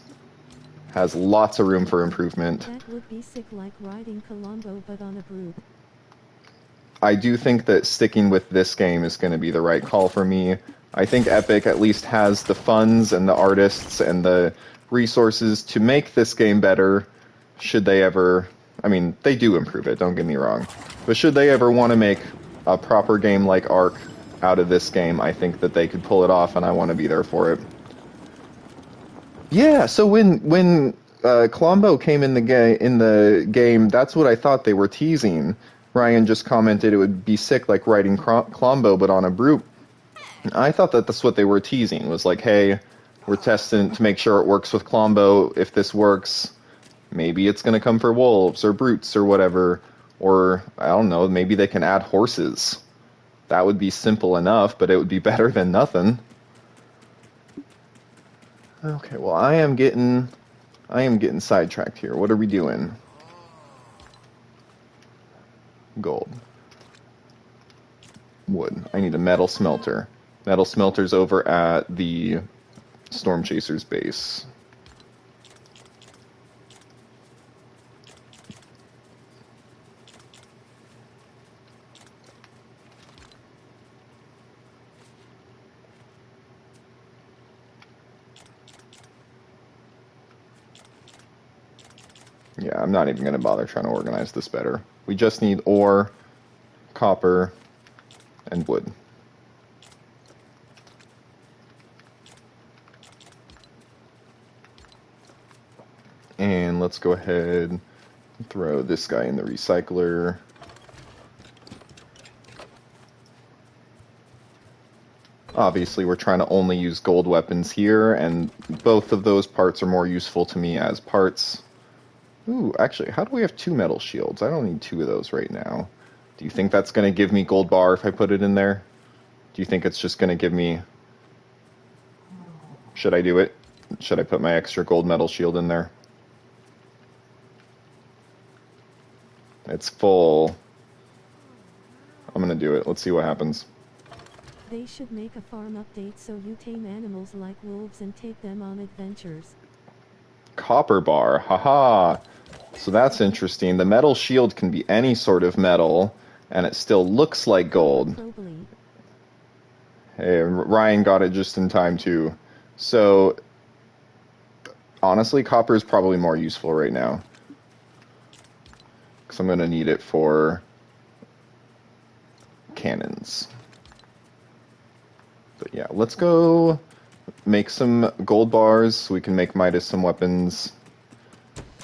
Speaker 1: has lots of room for improvement.
Speaker 2: That would be sick, like riding Colombo but on a brute.
Speaker 1: I do think that sticking with this game is going to be the right call for me. I think Epic at least has the funds and the artists and the resources to make this game better, should they ever... I mean, they do improve it, don't get me wrong. But should they ever want to make a proper game like Ark out of this game, I think that they could pull it off, and I want to be there for it. Yeah, so when Colombo came in the game, that's what I thought they were teasing. Ryan just commented it would be sick, like riding Colombo, but on a brute. I thought that that's what they were teasing, was like, hey, we're testing to make sure it works with Colombo. If this works, maybe it's going to come for wolves or brutes or whatever. Or, I don't know, maybe they can add horses. That would be simple enough, but it would be better than nothing. Okay, well, I am getting sidetracked here. What are we doing? Gold. Wood. I need a metal smelter. Metal smelter's over at the Storm Chaser's base. Yeah, I'm not even going to bother trying to organize this better. We just need ore, copper, and wood. And let's go ahead and throw this guy in the recycler. Obviously, we're trying to only use gold weapons here, and both of those parts are more useful to me as parts. Ooh, actually, how do we have 2 metal shields? I don't need 2 of those right now. Do you think that's going to give me gold bar if I put it in there? Do you think it's just going to give me... Should I do it? Should I put my extra gold metal shield in there? It's full. I'm going to do it. Let's see what happens.
Speaker 2: They should make a farm update so you tame animals like wolves and take them on adventures.
Speaker 1: Copper bar, haha. So that's interesting. The metal shield can be any sort of metal, and it still looks like gold.
Speaker 2: Probably.
Speaker 1: Hey, Ryan got it just in time too. So, honestly, copper is probably more useful right now. Because I'm going to need it for cannons. But yeah, let's go make some gold bars so we can make Midas some weapons.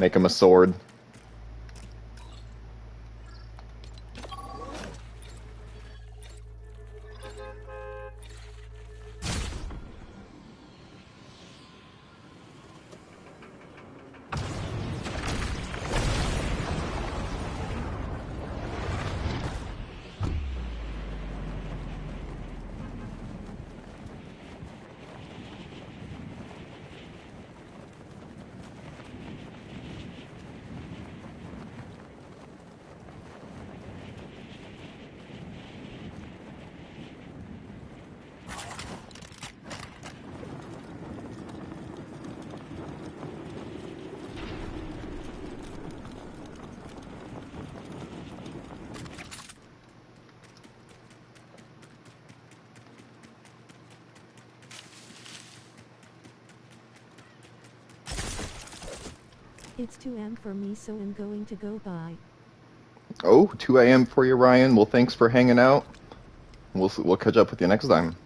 Speaker 1: Make him a sword.
Speaker 2: It's 2 a.m. for me, so I'm going to go bye.
Speaker 1: Oh, 2 a.m. for you, Ryan. Well, thanks for hanging out. We'll catch up with you next time.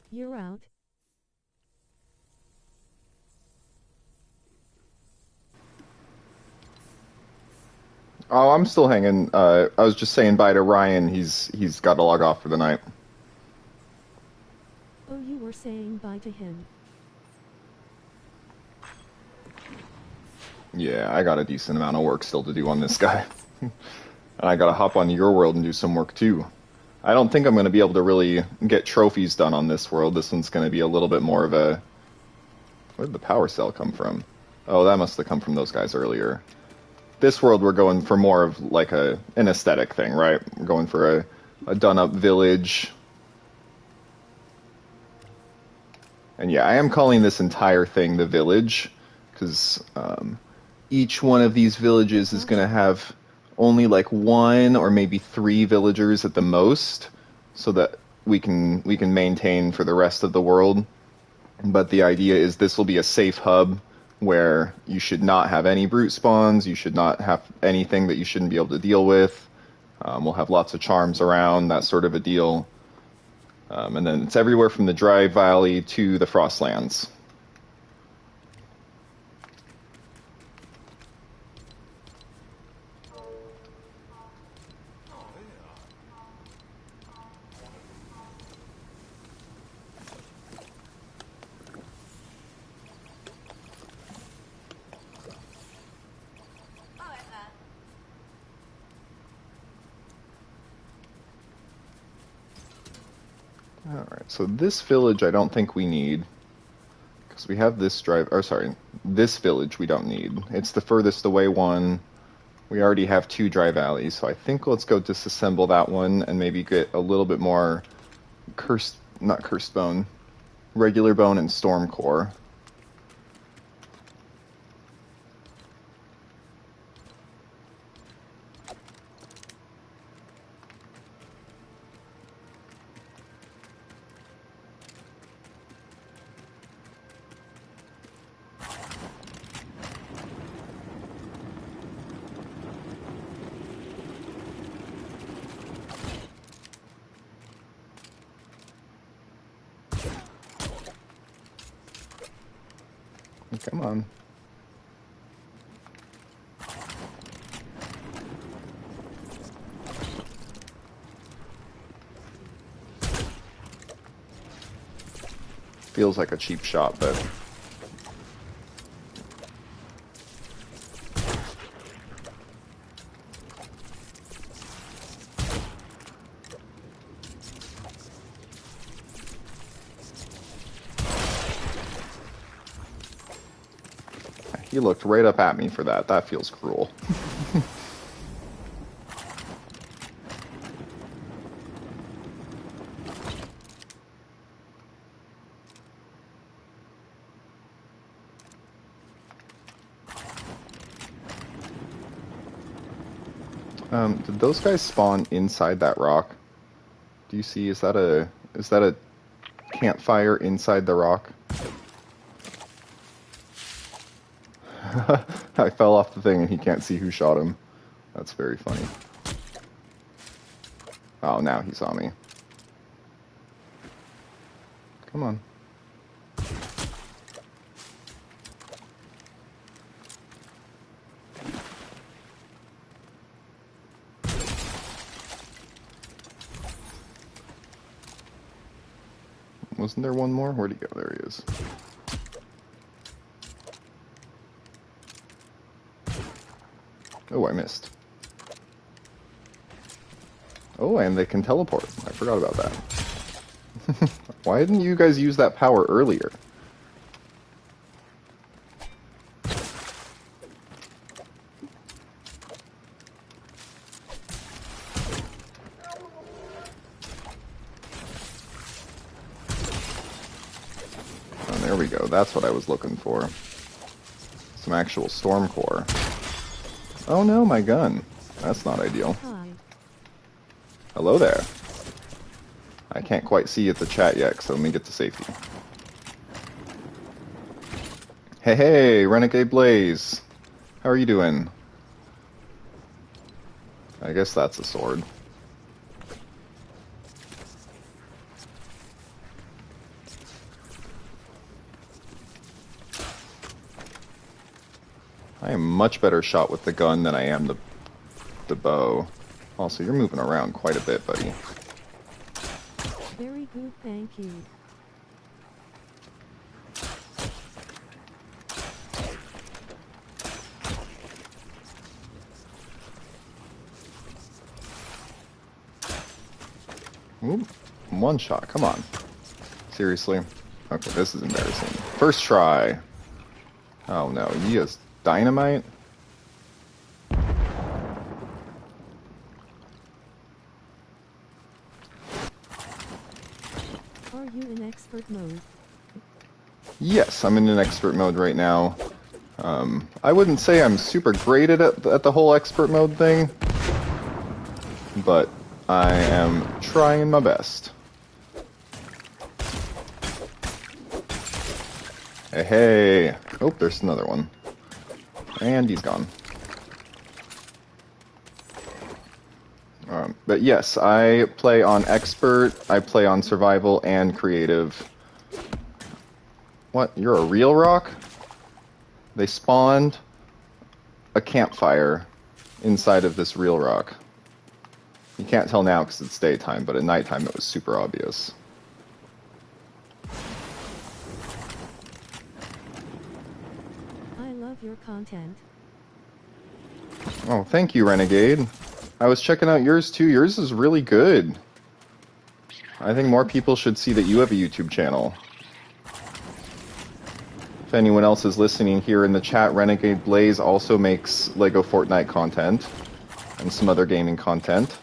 Speaker 2: You're out.
Speaker 1: Oh, I'm still hanging. I was just saying bye to Ryan. He's got to log off for the night.
Speaker 2: Oh, you were saying bye to him.
Speaker 1: Yeah, I got a decent amount of work still to do on this guy. And I gotta hop on your world and do some work too. I don't think I'm gonna be able to really get trophies done on this world. This one's gonna be a little bit more of a... Where did the power cell come from? Oh, that must have come from those guys earlier. This world we're going for more of like an aesthetic thing, right? We're going for a done-up village. And yeah, I am calling this entire thing the village, because each one of these villages is going to have only like 1 or maybe 3 villagers at the most, so that we can maintain for the rest of the world. But the idea is this will be a safe hub where you should not have any brute spawns, you should not have anything that you shouldn't be able to deal with. We'll have lots of charms around, that sort of a deal. And then it's everywhere from the Dry Valley to the Frostlands. Alright, so this village I don't think we need, because we have this this village we don't need. It's the furthest away one. We already have 2 Dry Valleys, so I think let's go disassemble that one and maybe get a little bit more not cursed bone, regular bone and storm core. Come on. Feels like a cheap shot, but... He looked right up at me for that. That feels cruel. Did those guys spawn inside that rock? Do you see? Is that a campfire inside the rock? I fell off the thing and he can't see who shot him. That's very funny. Oh, now he saw me. Come on. Wasn't there one more? Where'd he go? There he is. Oh, I missed. Oh, and they can teleport. I forgot about that. Why didn't you guys use that power earlier? Oh, there we go. That's what I was looking for. Some actual storm core. Oh no, my gun. That's not ideal.
Speaker 2: Hi.
Speaker 1: Hello there. I can't quite see at the chat yet, so let me get to safety. Hey, hey, Renegade Blaze. How are you doing? I guess that's a sword. I am much better shot with the gun than I am the bow. Also, you're moving around quite a bit, buddy.
Speaker 2: Very good, thank you.
Speaker 1: Ooh, one shot, come on. Seriously? Okay, this is embarrassing. First try. Oh no, he has dynamite?
Speaker 2: Are you in expert mode?
Speaker 1: Yes, I'm in an expert mode right now. I wouldn't say I'm super great at the whole expert mode thing, but I am trying my best. Hey, hey. Oh, there's another one. And he's gone. But yes, I play on expert, I play on survival and creative. What? You're a real rock? They spawned a campfire inside of this real rock. You can't tell now because it's daytime, but at nighttime it was super obvious.
Speaker 2: I love your content.
Speaker 1: Oh, thank you, Renegade. I was checking out yours too. Yours is really good. I think more people should see that you have a YouTube channel. If anyone else is listening here in the chat, Renegade Blaze also makes Legofortnite content and some other gaming content.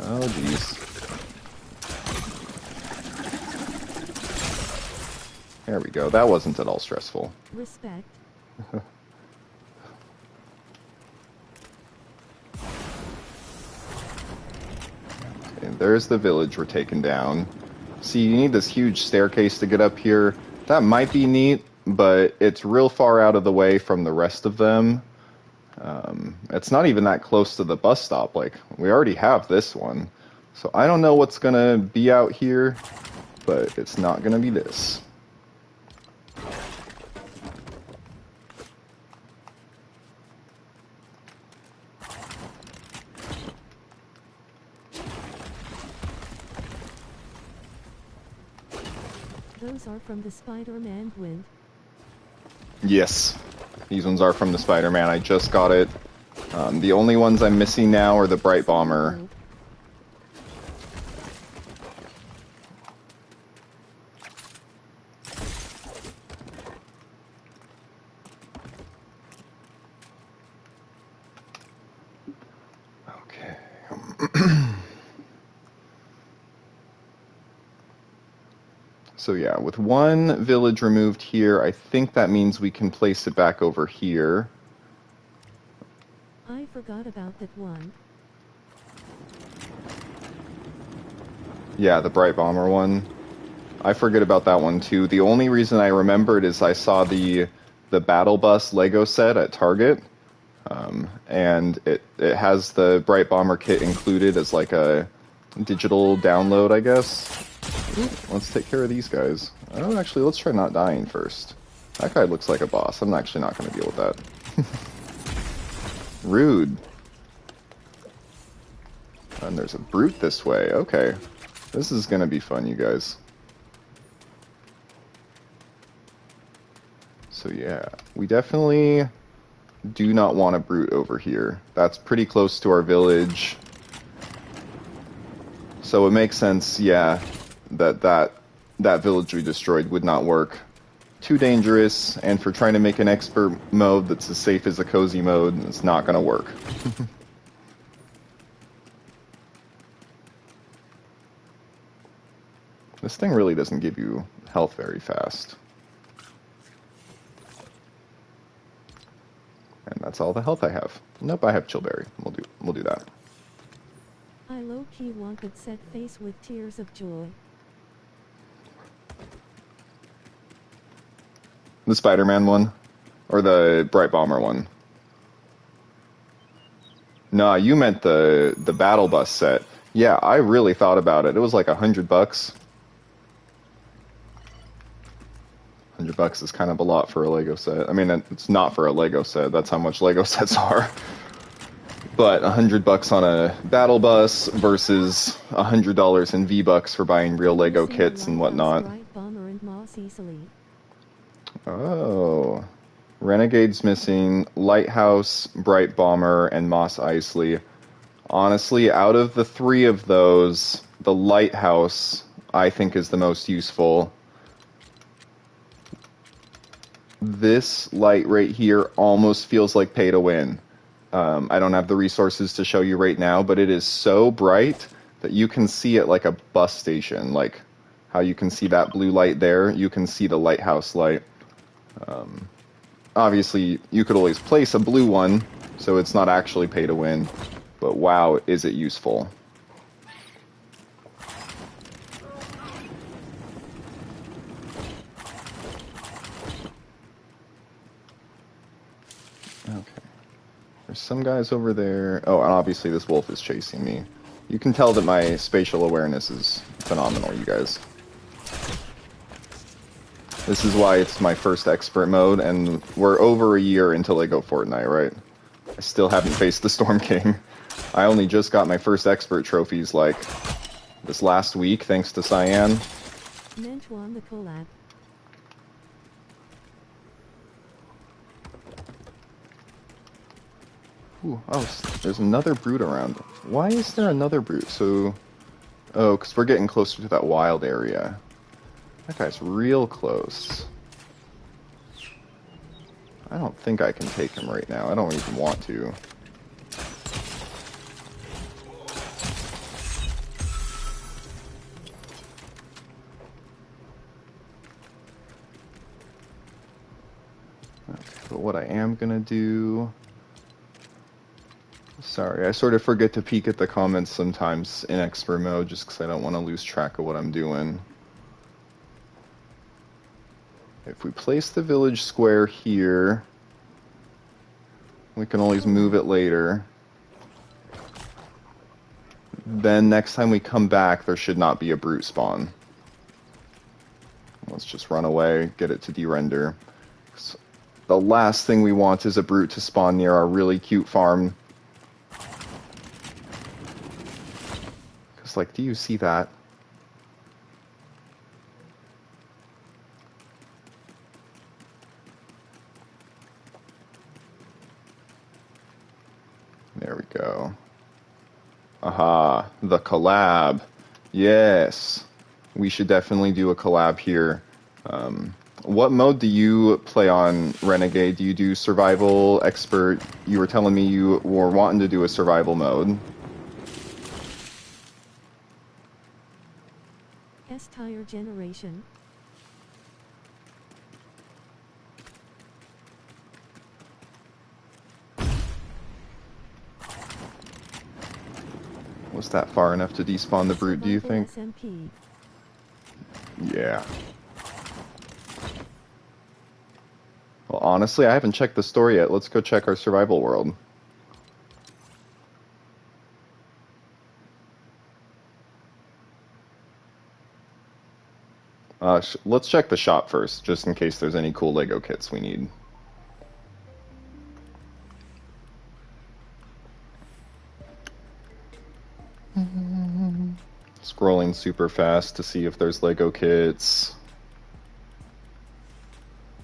Speaker 1: Oh, jeez. There we go. That wasn't at all stressful.
Speaker 2: Respect.
Speaker 1: And there's the village we're taking down. See, you need this huge staircase to get up here. That might be neat, but it's real far out of the way from the rest of them. It's not even that close to the bus stop. Like, we already have this one. So I don't know what's gonna be out here, but it's not gonna be this.
Speaker 2: Those are from the Spider-Man wind.
Speaker 1: Yes, these ones are from the Spider-Man. I just got it. The only ones I'm missing now are the Bright Bomber. Okay. So yeah, with one village removed here, I think that means we can place it back over here.
Speaker 2: I forgot about that one.
Speaker 1: Yeah, the Bright Bomber one. I forget about that one too. The only reason I remembered is I saw the Battle Bus Lego set at Target, and it has the Bright Bomber kit included as like a digital download, I guess. Let's take care of these guys. Oh, actually, let's try not dying first. That guy looks like a boss. I'm actually not going to deal with that. Rude. And there's a brute this way. Okay. This is going to be fun, you guys. So yeah, we definitely do not want a brute over here. That's pretty close to our village. So it makes sense, yeah, that village we destroyed would not work. Too dangerous, and for trying to make an expert mode that's as safe as a cozy mode, it's not going to work. This thing really doesn't give you health very fast. And that's all the health I have. Nope, I have Chillberry. We'll do that.
Speaker 2: I low-key wanted set face with tears of joy.
Speaker 1: The Spider-Man one? Or the Bright Bomber one? No, you meant the Battle Bus set. Yeah, I really thought about it. It was like $100. $100 is kind of a lot for a Lego set. I mean, it's not for a Lego set. That's how much Lego sets are. But $100 on a Battle Bus versus $100 in V-Bucks for buying real Lego kits and whatnot.
Speaker 2: Bright Bomber and Moss easily.
Speaker 1: Oh. Renegade's missing, Lighthouse, Bright Bomber, and Moss Eisley. Honestly, out of the three of those, the Lighthouse, I think, is the most useful. This light right here almost feels like pay to win. I don't have the resources to show you right now, but it is so bright that you can see it like a bus station. Like how you can see that blue light there, you can see the lighthouse light. Obviously, you could always place a blue one, so it's not actually pay to win. But wow, is it useful. Okay. There's some guys over there. Oh, and obviously this wolf is chasing me. You can tell that my spatial awareness is phenomenal, you guys. This is why it's my first expert mode, and we're over a year into Legofortnite, right? I still haven't faced the Storm King. I only just got my first expert trophies, like, this last week, thanks to Cyan.
Speaker 2: Meant to on the collab.
Speaker 1: Ooh, oh, there's another brute around. Why is there another brute? So, oh, because we're getting closer to that wild area. That guy's real close. I don't think I can take him right now. I don't even want to. Okay, but what I am gonna do... Sorry, I sort of forget to peek at the comments sometimes in expert mode just because I don't want to lose track of what I'm doing. If we place the village square here, we can always move it later. Then next time we come back, there should not be a brute spawn. Let's just run away, get it to derender. The last thing we want is a brute to spawn near our really cute farm. Because, like, do you see that? There we go. Aha, the collab. Yes. We should definitely do a collab here. What mode do you play on, Renegade? Do you do survival, expert? You were telling me you were wanting to do a survival mode.
Speaker 2: S-tire generation.
Speaker 1: Was that far enough to despawn the brute, do you think?
Speaker 2: SMP.
Speaker 1: Yeah. Well, honestly, I haven't checked the store yet. Let's go check our survival world. Let's check the shop first, just in case there's any cool Lego kits we need. Scrolling super fast to see if there's Lego kits.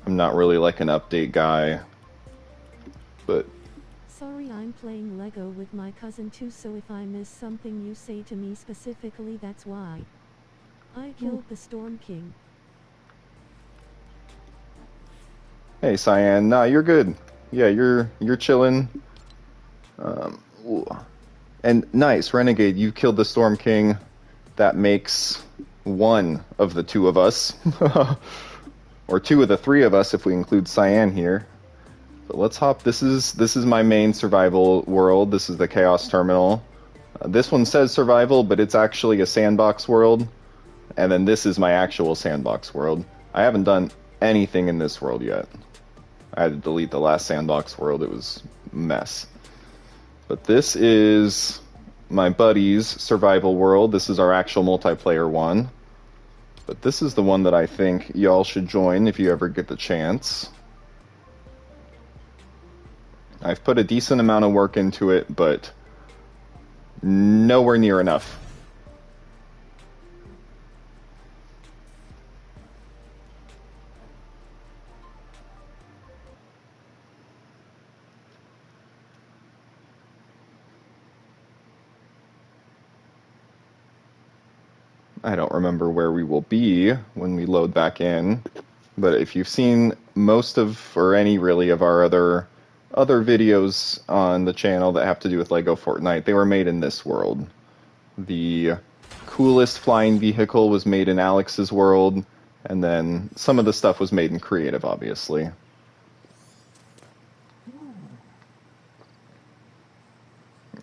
Speaker 1: I'm not really like an update guy, but...
Speaker 2: Sorry, I'm playing Lego with my cousin too, so if I miss something you say to me specifically, that's why. I killed the Storm King.
Speaker 1: Hey, Cyan. Nah, you're good. Yeah, you're chilling. And nice, Renegade, you killed the Storm King. That makes one of the two of us. Or two of the three of us if we include Cyan here. But let's hop. This is my main survival world. This is the theChaosTerminal. This one says survival, but it's actually a sandbox world. And then this is my actual sandbox world. I haven't done anything in this world yet. I had to delete the last sandbox world. It was a mess. But this is my buddy's survival world. This is our actual multiplayer one. But this is the one that I think y'all should join if you ever get the chance. I've put a decent amount of work into it, but nowhere near enough. I don't remember where we will be when we load back in, but if you've seen most of, or any really of our other videos on the channel that have to do with Legofortnite, they were made in this world. The coolest flying vehicle was made in Alex's world, and then some of the stuff was made in creative, obviously.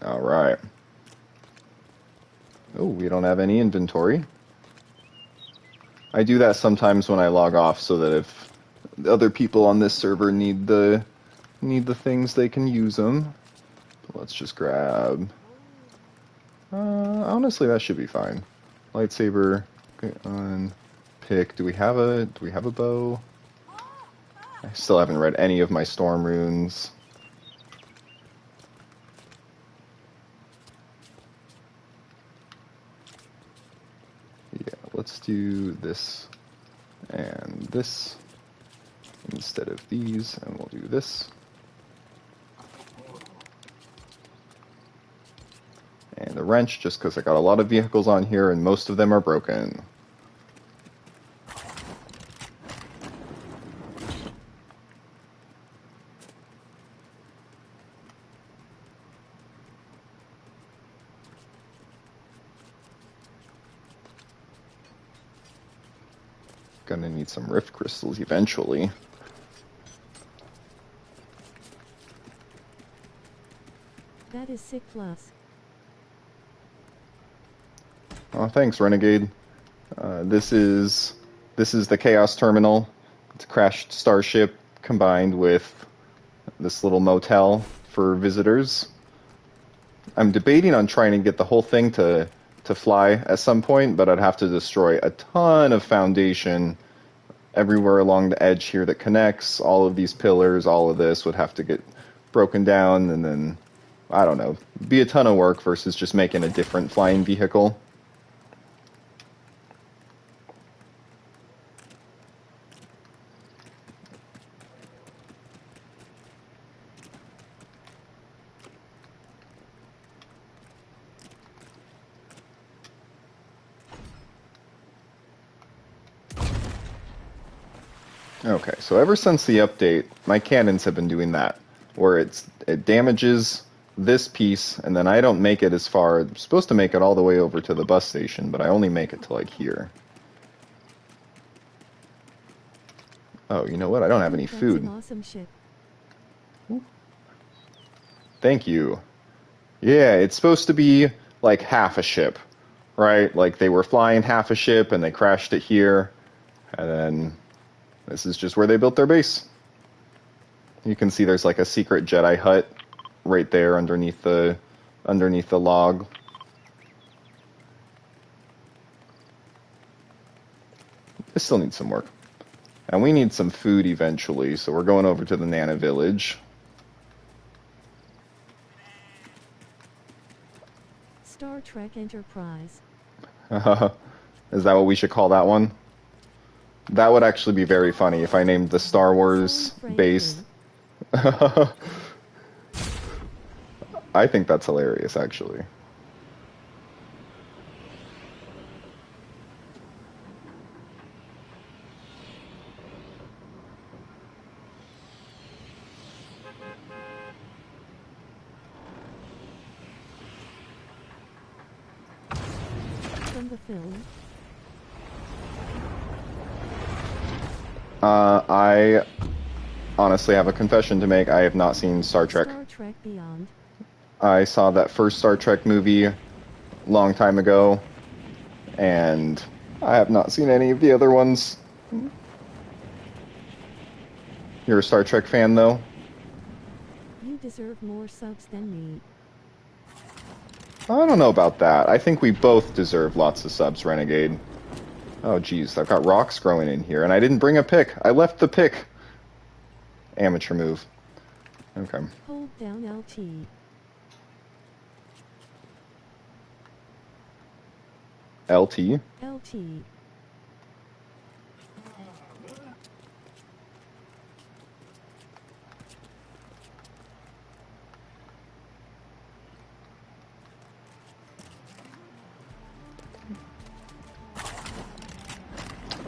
Speaker 1: All right. Oh, we don't have any inventory. I do that sometimes when I log off so that if other people on this server need the things, they can use them. Let's just grab... honestly, that should be fine. Lightsaber, okay, on pick. Do we have a bow? I still haven't read any of my storm runes. Yeah, let's do this and this instead of these, and we'll do this. And the wrench, just because I got a lot of vehicles on here and most of them are broken. Gonna need some rift crystals eventually.
Speaker 2: That is sick plus.
Speaker 1: Oh, thanks, Renegade. This is the Chaos Terminal. It's a crashed starship combined with this little motel for visitors. I'm debating on trying to get the whole thing to fly at some point, but I'd have to destroy a ton of foundation everywhere along the edge here that connects. All of these pillars, all of this would have to get broken down, and then, I don't know, be a ton of work versus just making a different flying vehicle. Okay, so ever since the update, my cannons have been doing that, where it damages this piece, and then I don't make it as far. I'm supposed to make it all the way over to the bus station, but I only make it to like here. Oh, you know what? I don't have any food.
Speaker 2: That's an awesome ship.
Speaker 1: Thank you. Yeah, it's supposed to be like half a ship, right? Like they were flying half a ship and they crashed it here, and then this is just where they built their base. You can see there's like a secret Jedi hut right there underneath the log. This still needs some work. And we need some food eventually, so we're going over to the Nana village.
Speaker 2: Star Trek Enterprise.
Speaker 1: Is that what we should call that one? That would actually be very funny if I named the Star Wars base. I think that's hilarious, actually.
Speaker 2: From the film.
Speaker 1: I honestly have a confession to make. I have not seen Star Trek.
Speaker 2: Star Trek Beyond.
Speaker 1: I saw that first Star Trek movie a long time ago, and I have not seen any of the other ones. You're a Star Trek fan, though?
Speaker 2: You deserve more subs than me.
Speaker 1: I don't know about that. I think we both deserve lots of subs, Renegade. Oh, geez, I've got rocks growing in here, and I didn't bring a pick. I left the pick. Amateur move. Okay.
Speaker 2: Hold down LT.
Speaker 1: LT?
Speaker 2: LT.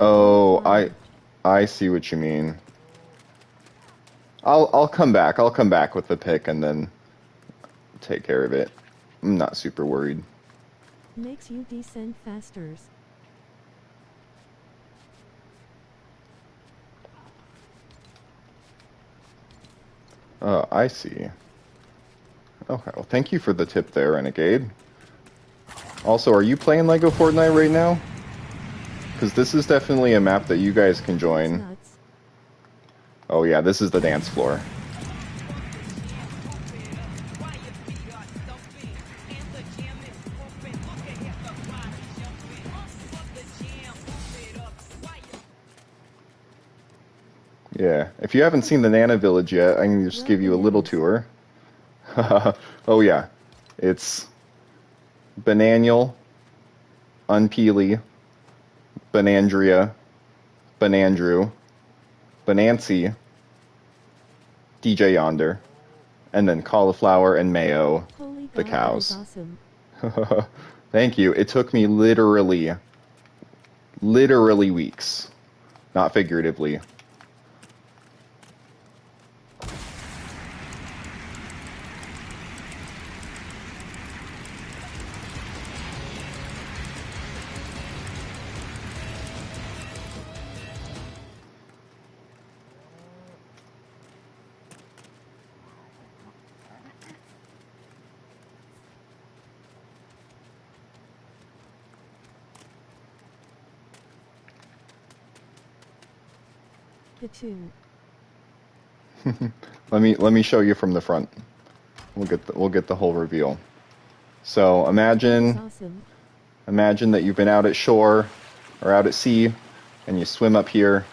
Speaker 1: Oh, I see what you mean. I'll come back. I'll come back with the pick and then take care of it. I'm not super worried.
Speaker 2: Makes you descend faster.
Speaker 1: Oh, I see. Okay, well, thank you for the tip there, Renegade. Also, are you playing Legofortnite right now? Because this is definitely a map that you guys can join.
Speaker 2: Nuts.
Speaker 1: Oh yeah, this is the dance floor. Yeah, if you haven't seen the Nana Village yet, I can just give you a little tour. Oh yeah, it's Bananial, Unpeely, Banandria, Banandrew, Banancy, DJ Yonder, and then Cauliflower and Mayo,
Speaker 2: Holy
Speaker 1: the
Speaker 2: God,
Speaker 1: cows.
Speaker 2: that is awesome.
Speaker 1: Thank you. It took me literally weeks, not figuratively.
Speaker 2: the two.
Speaker 1: Let me show you from the front. We'll get the whole reveal. So imagine
Speaker 2: Awesome.
Speaker 1: imagine that you've been out at shore or out at sea, and you swim up here.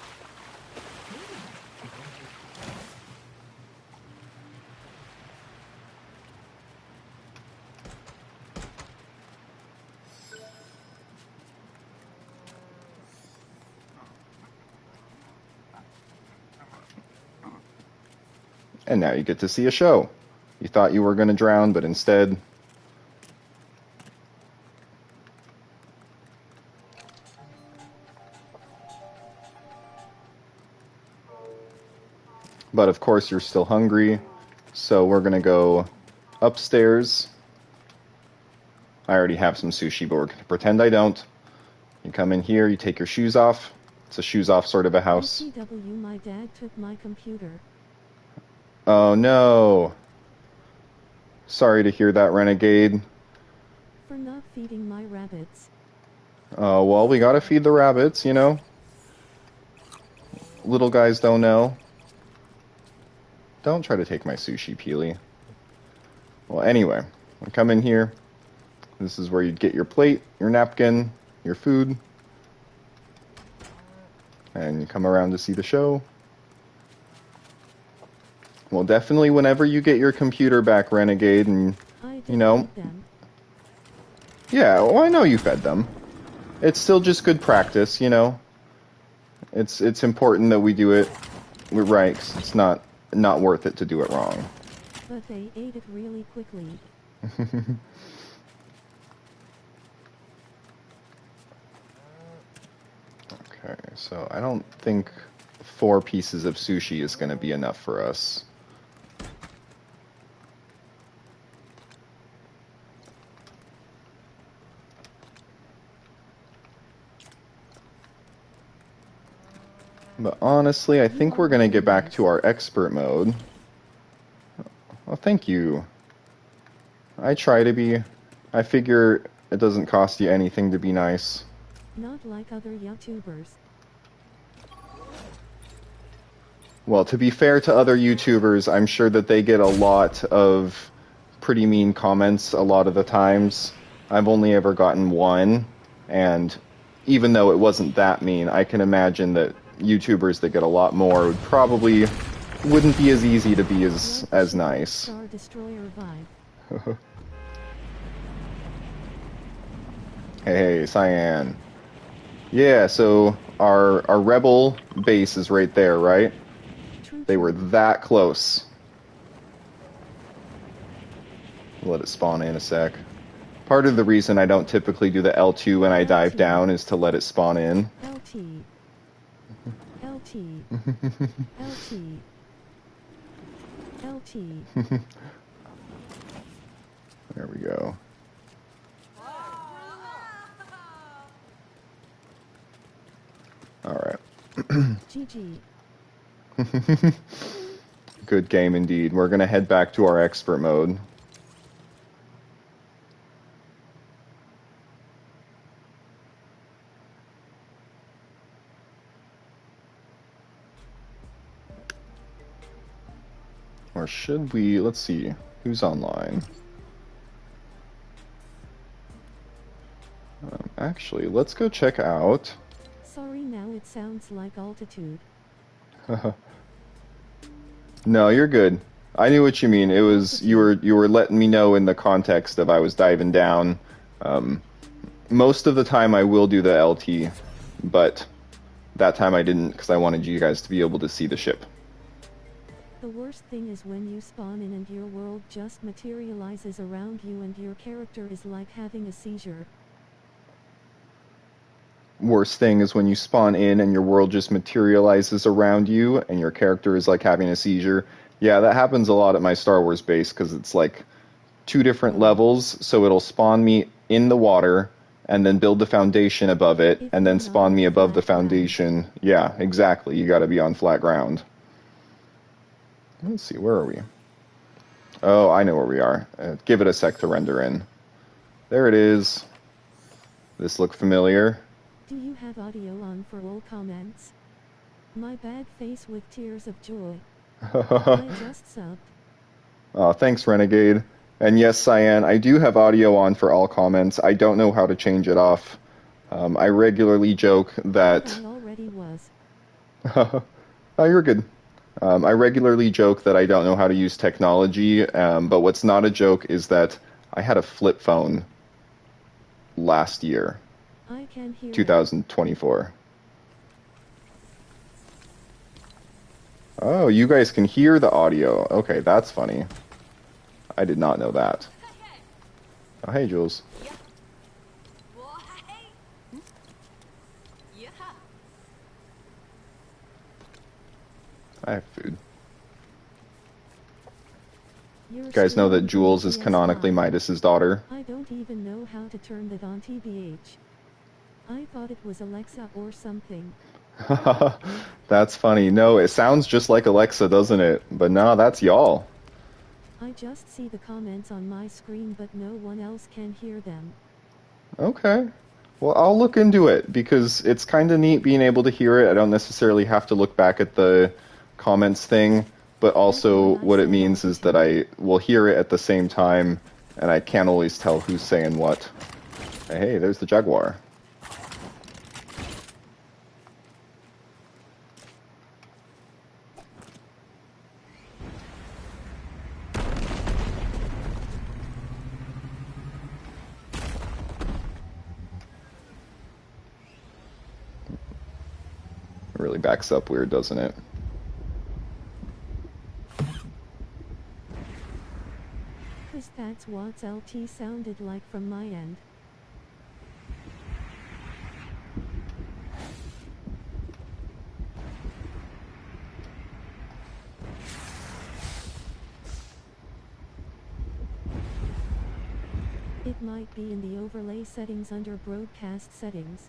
Speaker 1: And now you get to see a show. You thought you were going to drown, but instead... But of course you're still hungry, so we're going to go upstairs. I already have some sushi, but we're going to pretend I don't. You come in here, you take your shoes off. It's a shoes off sort of a house.
Speaker 2: ICW, my dad took my computer.
Speaker 1: Oh no. Sorry to hear that, Renegade.
Speaker 2: For not feeding my rabbits.
Speaker 1: Oh, well, we gotta feed the rabbits, you know? Little guys don't know. Don't try to take my sushi, Peely. Well, anyway, I come in here. This is where you'd get your plate, your napkin, your food. And you come around to see the show. Well, definitely whenever you get your computer back, Renegade, and, you know... Yeah, well, I know you fed them. It's still just good practice, you know? It's important that we do it right, 'cause it's not worth it to do it wrong.
Speaker 2: But they ate it really quickly.
Speaker 1: Okay, so I don't think 4 pieces of sushi is going to be enough for us. But honestly, I think we're going to get back to our expert mode. Well, thank you. I try to be. I figure it doesn't cost you anything to be nice.
Speaker 2: Not like other YouTubers.
Speaker 1: Well, to be fair to other YouTubers, I'm sure that they get a lot of pretty mean comments a lot of the times. I've only ever gotten one, and even though it wasn't that mean, I can imagine that YouTubers that get a lot more would probably wouldn't be as easy to be as nice.
Speaker 2: Star Destroyer vibe.
Speaker 1: Hey, Cyan. Yeah, so our rebel base is right there, right? They were that close. Let it spawn in a sec. Part of the reason I don't typically do the L2 when I dive down is to let it spawn in.
Speaker 2: LT. LT. LT. LT.
Speaker 1: There we go. Alright.
Speaker 2: GG.
Speaker 1: Good game indeed. We're gonna head back to our expert mode. Or should we, let's see, who's online? Actually, let's go check out.
Speaker 2: Sorry, now it sounds like altitude.
Speaker 1: No, you're good. I knew what you mean. It was you were letting me know in the context of I was diving down. Most of the time I will do the LT, but that time I didn't because I wanted you guys to be able to see the ship.
Speaker 2: The worst thing is when you spawn in and your world just materializes around you and your character is like having a seizure.
Speaker 1: Worst thing is when you spawn in and your world just materializes around you and your character is like having a seizure. Yeah, that happens a lot at my Star Wars base because it's like 2 different levels, so it'll spawn me in the water and then build the foundation above it and then spawn me above the foundation. Yeah, exactly. You got to be on flat ground. Let's see, where are we? Oh, I know where we are. Give it a sec to render in. There it is. This look familiar?
Speaker 2: Do you have audio on for all comments? My bad face with tears of joy. I just subbed.
Speaker 1: Thanks, Renegade. And yes, Cyan, I do have audio on for all comments. I don't know how to change it off. I regularly joke that...
Speaker 2: I already was.
Speaker 1: Oh, you're good. I regularly joke that I don't know how to use technology, but what's not a joke is that I had a flip phone last year,
Speaker 2: I can hear
Speaker 1: 2024. Oh, you guys can hear the audio. Okay, that's funny. I did not know that. Oh, hey, Jules. I have food. You guys know that Jules is canonically Midas's daughter.
Speaker 2: I don't even know how to turn that on TBH. I thought it was Alexa or something.
Speaker 1: That's funny. No, it sounds just like Alexa, doesn't it? But no, that's y'all.
Speaker 2: I just see the comments on my screen, but no one else can hear them.
Speaker 1: Okay. Well, I'll look into it, because it's kind of neat being able to hear it. I don't necessarily have to look back at the comments thing, but also what it means is that I will hear it at the same time, and I can't always tell who's saying what. Hey, there's the Jaguar. It really backs up weird, doesn't it?
Speaker 2: Cause that's what LT sounded like from my end. It might be in the overlay settings under broadcast settings.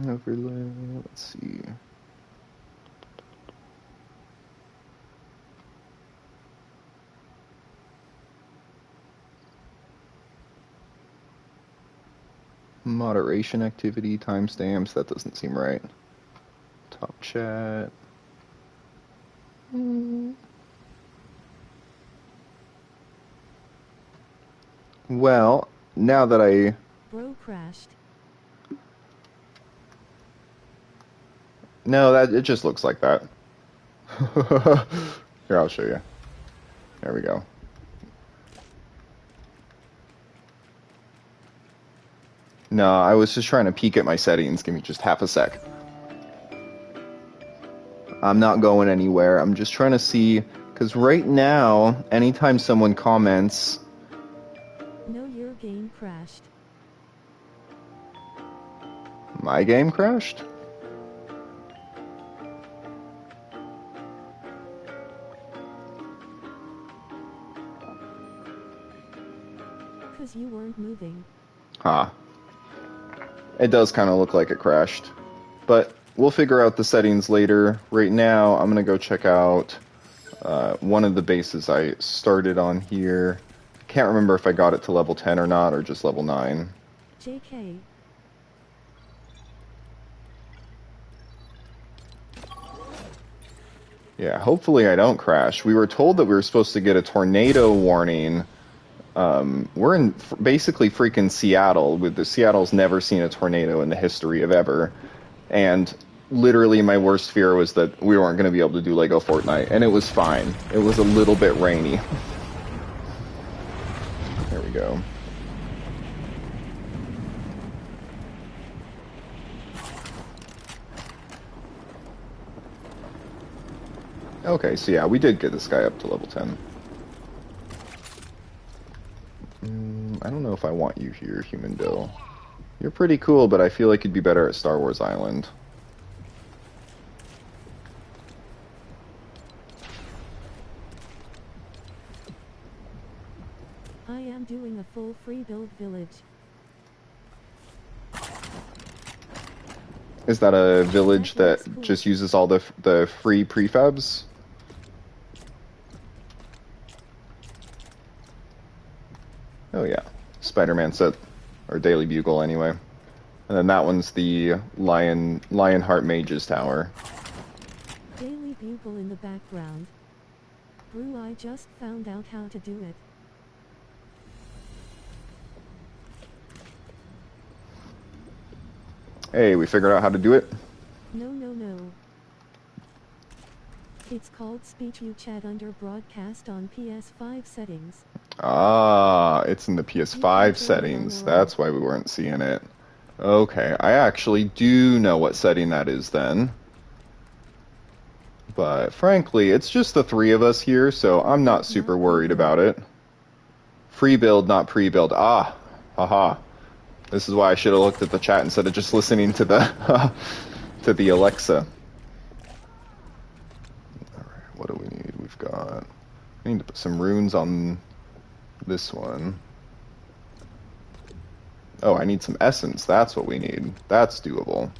Speaker 1: Overlay, let's see. Moderation activity, timestamps, that doesn't seem right. Top chat. Well, now that I...
Speaker 2: Bro crashed.
Speaker 1: No, it just looks like that. Here, I'll show you. There we go. No, I was just trying to peek at my settings. Give me just half a sec. I'm not going anywhere. I'm just trying to see, because right now, anytime someone comments...
Speaker 2: No, your game crashed.
Speaker 1: My game crashed?
Speaker 2: Cause you weren't moving.
Speaker 1: Huh. It does kind of look like it crashed. But we'll figure out the settings later. Right now, I'm going to go check out one of the bases I started on here. Can't remember if I got it to level 10 or not, or just level 9.
Speaker 2: JK.
Speaker 1: Yeah, hopefully I don't crash. We were told that we were supposed to get a tornado warning. We're in basically freaking Seattle. Seattle's never seen a tornado in the history of ever. And literally my worst fear was that we weren't going to be able to do Lego Fortnite. And it was fine. It was a little bit rainy. There we go. Okay, so yeah, we did get this guy up to level 10. I don't know if I want you here, Human Bill. You're pretty cool, but I feel like you'd be better at Star Wars Island.
Speaker 2: I am doing a full free build village.
Speaker 1: Is that a village that just uses all the free prefabs? Oh yeah. Spider-Man set, or Daily Bugle anyway. And then that one's the Lionheart Mage's Tower.
Speaker 2: Daily Bugle in the background. Brew, I just found out how to do it.
Speaker 1: Hey, we figured out how to do it?
Speaker 2: No. It's called Speech You Chat under Broadcast on PS5 settings.
Speaker 1: Ah, it's in the PS5 settings. That's why we weren't seeing it. Okay, I actually do know what setting that is then. But frankly, it's just the three of us here, so I'm not super worried about it. Free build, not pre-build. Ah, haha. This is why I should have looked at the chat instead of just listening to the to the Alexa. Alright, what do we need? We need to put some runes on this one. Oh, I need some essence. That's what we need. That's doable.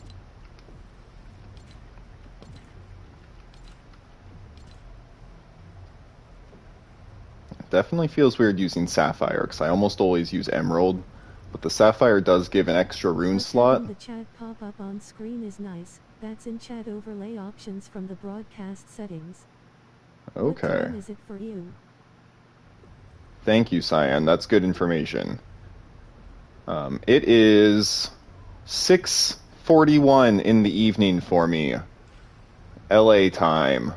Speaker 1: It definitely feels weird using Sapphire, because I almost always use Emerald. But the Sapphire does give an extra rune slot.
Speaker 2: The chat pop-up on screen is nice. That's in chat overlay options from the broadcast settings.
Speaker 1: Okay.
Speaker 2: What time is it for you?
Speaker 1: Thank you, Cyan. That's good information. It is 6:41 in the evening for me. LA time.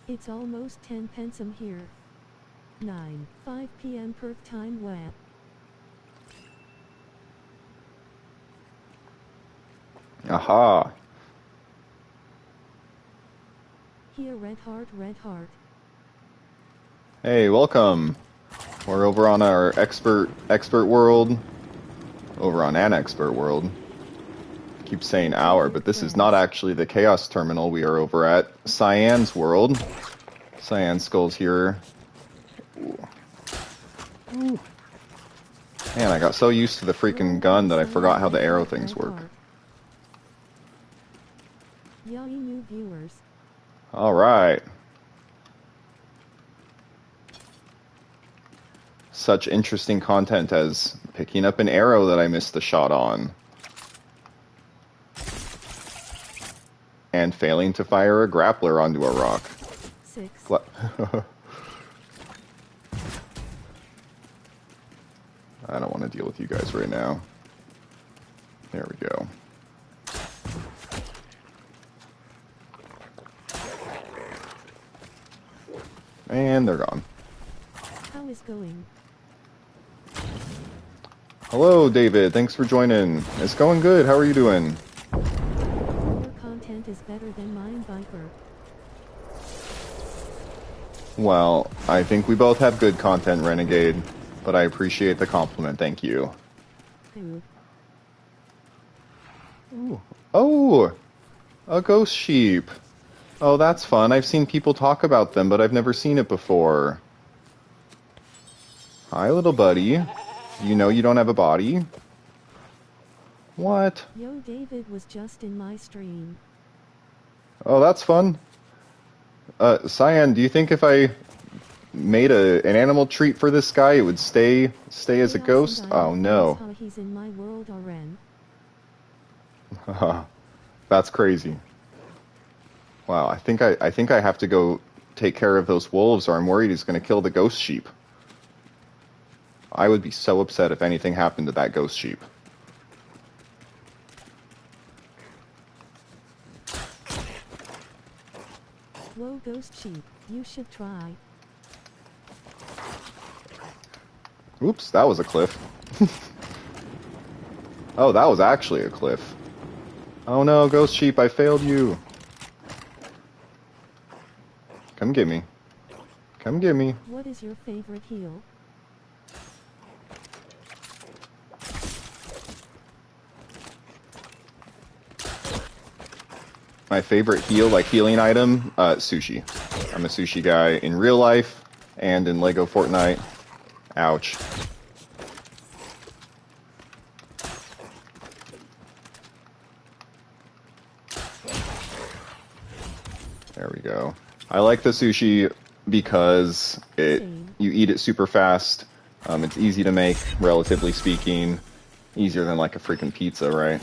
Speaker 2: It's almost 10 pensum here. 5 p.m. Perth time web.
Speaker 1: Aha.
Speaker 2: Here, red heart.
Speaker 1: Hey, welcome. We're over on our expert world. Over on an expert world. I keep saying our, but this is not actually the Chaos Terminal. We are over at Cyan's world. Cyan Skullz here. Ooh. Man, I got so used to the freaking gun that I forgot how the arrow things work.
Speaker 2: Yay, new viewers.
Speaker 1: Alright. Such interesting content as picking up an arrow that I missed the shot on. And failing to fire a grappler onto a rock.
Speaker 2: 6.
Speaker 1: I don't want to deal with you guys right now. There we go. And they're gone.
Speaker 2: How is going?
Speaker 1: Hello, David. Thanks for joining. It's going good. How are you doing?
Speaker 2: Your content is better than mine, Viper.
Speaker 1: Well, I think we both have good content, Renegade, but I appreciate the compliment. Thank you. Ooh. Oh! A ghost sheep. Oh, that's fun. I've seen people talk about them, but I've never seen it before. Hi, little buddy. You know you don't have a body? What?
Speaker 2: Yo, David was just in my stream.
Speaker 1: Oh, that's fun. Cyan, do you think if I made an animal treat for this guy, it would stay as a ghost? Oh, no.
Speaker 2: He's in my world, Oren.
Speaker 1: That's crazy. Wow, I think I have to go take care of those wolves, or I'm worried he's going to kill the ghost sheep. I would be so upset if anything happened to that ghost sheep.
Speaker 2: Whoa, ghost sheep, you should try.
Speaker 1: Oops, that was a cliff. Oh, that was actually a cliff. Oh no, ghost sheep, I failed you. Come get me. Come get me.
Speaker 2: What is your favorite heal?
Speaker 1: My favorite heal, like healing item, sushi. I'm a sushi guy in real life and in Lego Fortnite. Ouch. There we go. I like the sushi because you eat it super fast. It's easy to make, relatively speaking. Easier than like a freaking pizza, right?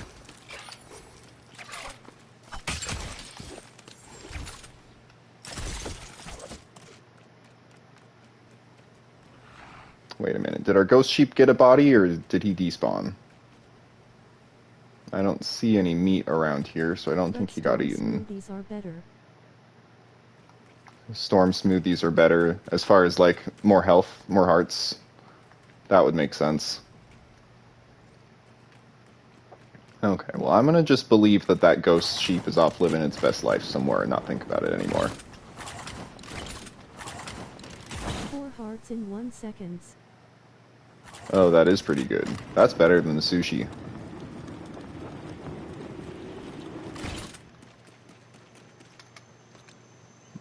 Speaker 1: Wait a minute. Did our ghost sheep get a body, or did he despawn? I don't see any meat around here, so I don't think he got eaten.
Speaker 2: Smoothies are better.
Speaker 1: Storm smoothies are better. As far as, like, more health, more hearts, that would make sense. Okay, well, I'm gonna just believe that that ghost sheep is off living its best life somewhere and not think about it anymore.
Speaker 2: 4 hearts in 1 second.
Speaker 1: Oh, that is pretty good. That's better than the sushi.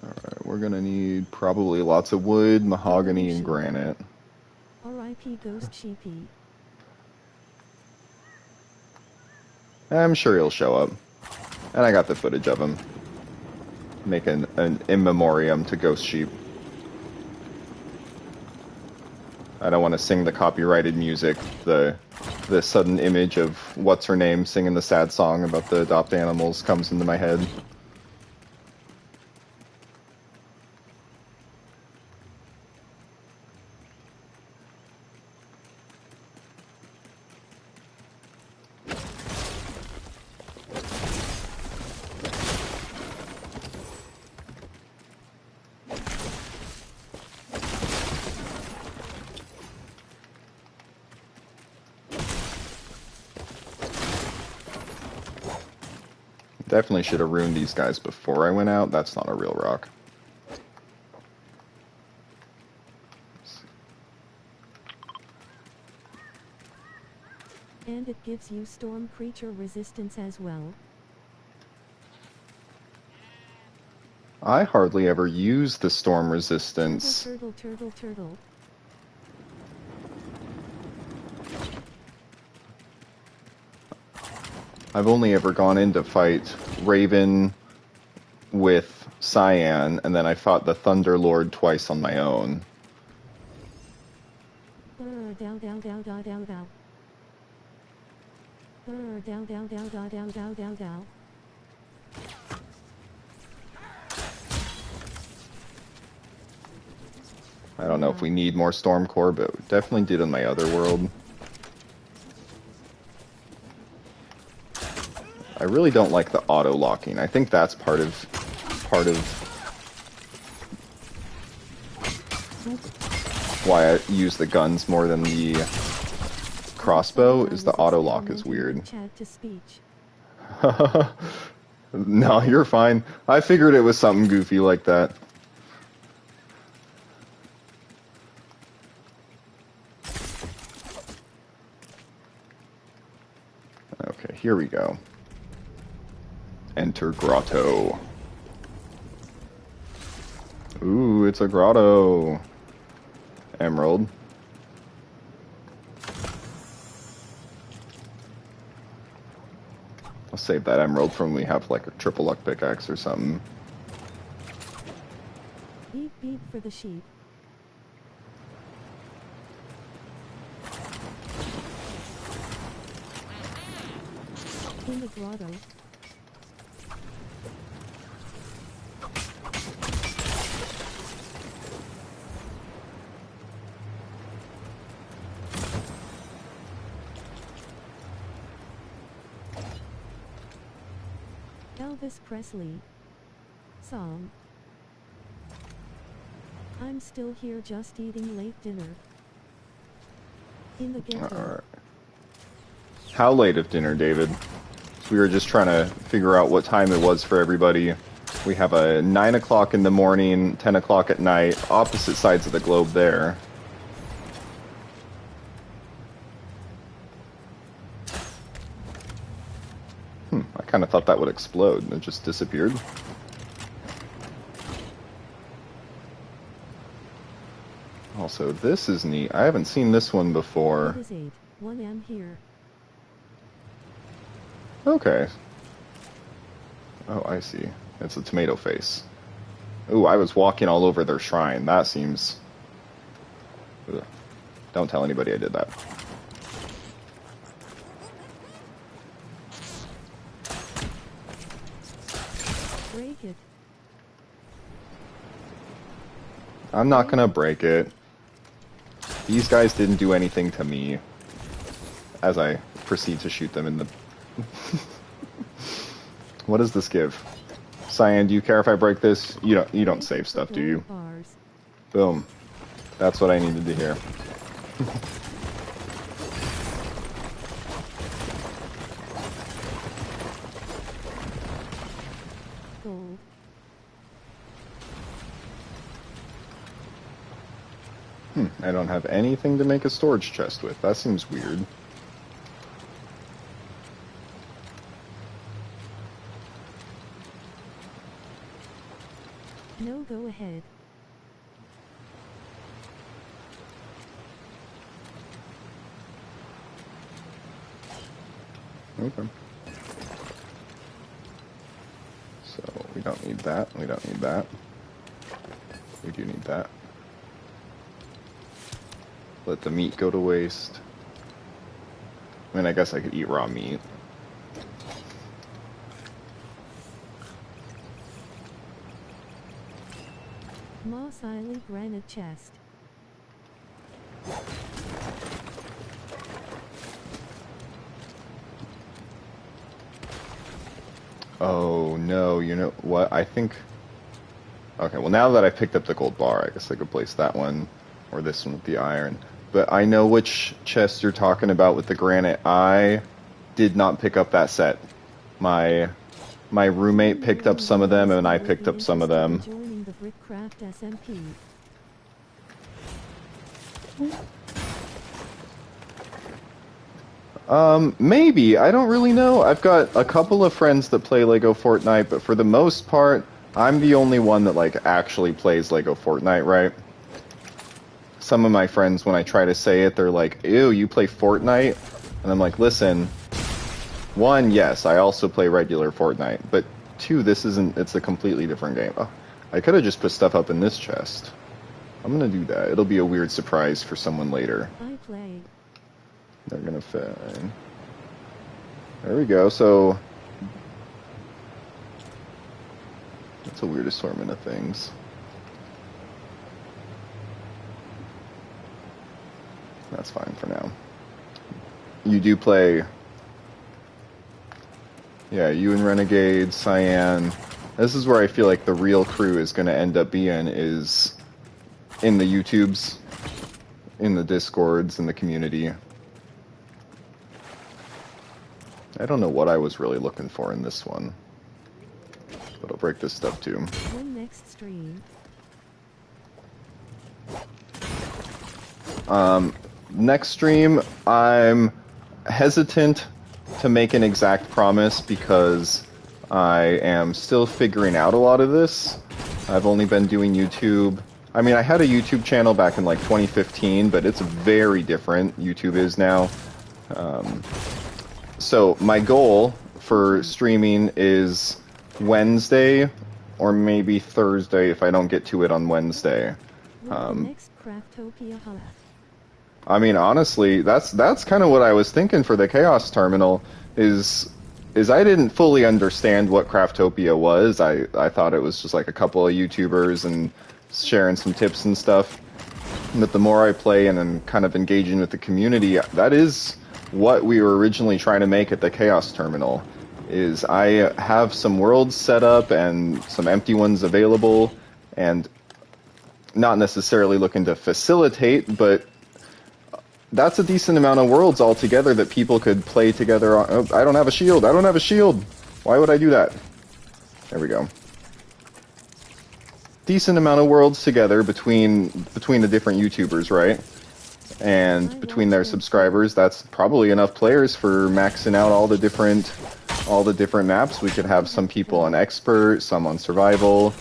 Speaker 1: Alright, we're gonna need probably lots of wood, mahogany, and granite.
Speaker 2: R.I.P. Ghost Sheepy.
Speaker 1: I'm sure he'll show up. And I got the footage of him. Making an in memoriam to Ghost Sheep. I don't want to sing the copyrighted music, the sudden image of what's-her-name singing the sad song about the adopt animals comes into my head. Definitely should have ruined these guys before I went out. That's not a real rock.
Speaker 2: And it gives you storm creature resistance as well.
Speaker 1: I hardly ever use the storm resistance.
Speaker 2: Turtle, turtle, turtle, turtle.
Speaker 1: I've only ever gone in to fight Raven with Cyan, and then I fought the Thunder Lord twice on my own.
Speaker 2: Down, down, down, down, down, down. Down, down, down, down, down, down, down, down.
Speaker 1: I don't know if we need more Storm Core, but we definitely did in my other world. I really don't like the auto-locking. I think that's part of why I use the guns more than the crossbow, is the auto-lock is weird. No, you're fine. I figured it was something goofy like that. Okay, here we go. Enter grotto. Ooh, it's a grotto. Emerald. I'll save that emerald for when we have like a triple luck pickaxe or something.
Speaker 2: Beep beep for the sheep. In the grotto. Elvis Presley song. I'm still here just eating late dinner. In the ghetto.
Speaker 1: Alright. How late of dinner, David? We were just trying to figure out what time it was for everybody. We have a 9 o'clock in the morning, 10 o'clock at night, opposite sides of the globe there. I kind of thought that would explode, and it just disappeared. Also, this is neat. I haven't seen this one before.
Speaker 2: It is 8. 1 am here.
Speaker 1: Okay. Oh, I see. It's a tomato face. Ooh, I was walking all over their shrine. That seems... Ugh. Don't tell anybody I did that.
Speaker 2: Break it.
Speaker 1: I'm not gonna break it. These guys didn't do anything to me. As I proceed to shoot them in the... What does this give? Cyan, do you care if I break this? You don't save stuff, do you? Boom. That's what I needed to hear.
Speaker 2: Gold.
Speaker 1: I don't have anything to make a storage chest with. That seems weird.
Speaker 2: No, go ahead.
Speaker 1: Okay. So, we don't need that. We don't need that. We do need that. Let the meat go to waste. I mean, I guess I could eat raw meat.
Speaker 2: Moss Eisley granite chest.
Speaker 1: Oh no, you know what? I think... Okay, well now that I picked up the gold bar, I guess I could place that one, or this one with the iron. But I know which chest you're talking about with the granite. I did not pick up that set. My roommate picked up some of them, and I picked up some of them.
Speaker 2: Joining the Brickcraft SMP.
Speaker 1: Maybe. I don't really know. I've got a couple of friends that play Lego Fortnite, but for the most part, I'm the only one that, like, actually plays Lego Fortnite, right? Some of my friends, when I try to say it, they're like, ew, you play Fortnite? And I'm like, listen, one, yes, I also play regular Fortnite, but two, it's a completely different game. Oh, I could have just put stuff up in this chest. I'm gonna do that. It'll be a weird surprise for someone later.
Speaker 2: I play.
Speaker 1: They're gonna fit. There we go. So that's a weird assortment of things. That's fine for now. You do play... Yeah, you and Renegade, Cyan. This is where I feel like the real crew is going to end up being, is in the YouTubes, in the Discords, in the community. I don't know what I was really looking for in this one. But I'll break this stuff too.
Speaker 2: When next stream?
Speaker 1: Next stream, I'm hesitant to make an exact promise because I am still figuring out a lot of this. I've only been doing YouTube. I mean, I had a YouTube channel back in like 2015, but it's very different. YouTube is now. So my goal for streaming is Wednesday or maybe Thursday if I don't get to it on Wednesday.
Speaker 2: Next Craftopia Hub.
Speaker 1: I mean, honestly, that's kind of what I was thinking for the Chaos Terminal, is I didn't fully understand what Craftopia was. I thought it was just like a couple of YouTubers and sharing some tips and stuff. But the more I play and then kind of engaging with the community, that is what we were originally trying to make at the Chaos Terminal. Is I have some worlds set up and some empty ones available, and not necessarily looking to facilitate, but that's a decent amount of worlds altogether that people could play together on. Oh, I don't have a shield. I don't have a shield. Why would I do that? There we go. Decent amount of worlds together between the different YouTubers, right? And between their subscribers, that's probably enough players for maxing out all the different maps. We could have some people on expert, some on survival.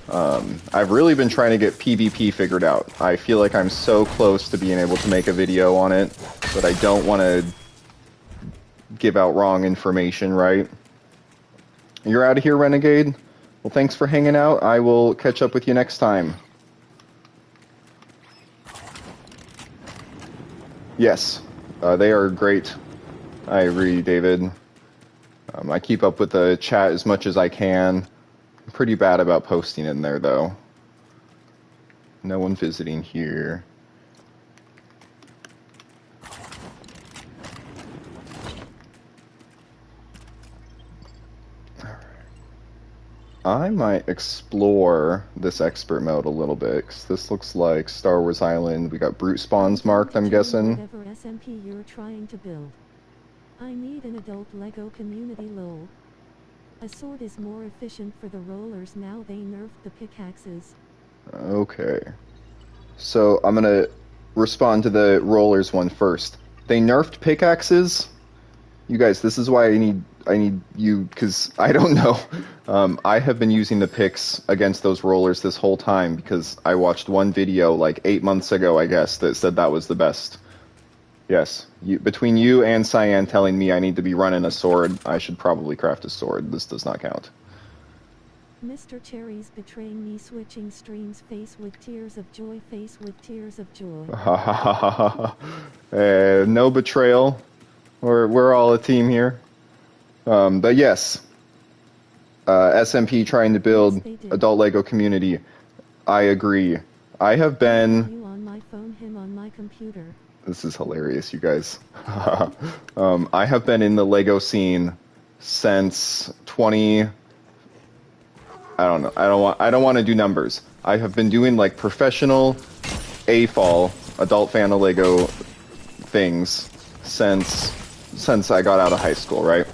Speaker 1: I've really been trying to get PvP figured out. I feel like I'm so close to being able to make a video on it, but I don't want to give out wrong information, right? You're out of here, Renegade? Well, thanks for hanging out. I will catch up with you next time. Yes, they are great. I agree, David. I keep up with the chat as much as I can. I'm pretty bad about posting in there, though. No one visiting here. I might explore this expert mode a little bit, 'cause this looks like Star Wars Island. We got brute spawns marked, I'm guessing.
Speaker 2: Whatever SMP you're trying to build. I need an adult Lego community lol. A sword is more efficient for the rollers now they nerfed the pickaxes.
Speaker 1: Okay. So I'm gonna respond to the rollers one first. They nerfed pickaxes? You guys, this is why I need you, because I don't know. I have been using the picks against those rollers this whole time because I watched one video like 8 months ago, I guess, that said that was the best. Yes, between you and Cyan telling me I need to be running a sword, I should probably craft a sword. This does not count.
Speaker 2: Mr. Cherry's betraying me, switching streams, face with tears of joy, face with tears of joy.
Speaker 1: No betrayal. We're all a team here. But yes, SMP trying to build adult Lego community. I agree. I have been...
Speaker 2: You on my phone, him on my computer.
Speaker 1: This is hilarious, you guys. I have been in the Lego scene since 20... I don't know. I don't want to do numbers. I have been doing like professional AFOL, adult fan of Lego things since I got out of high school, right?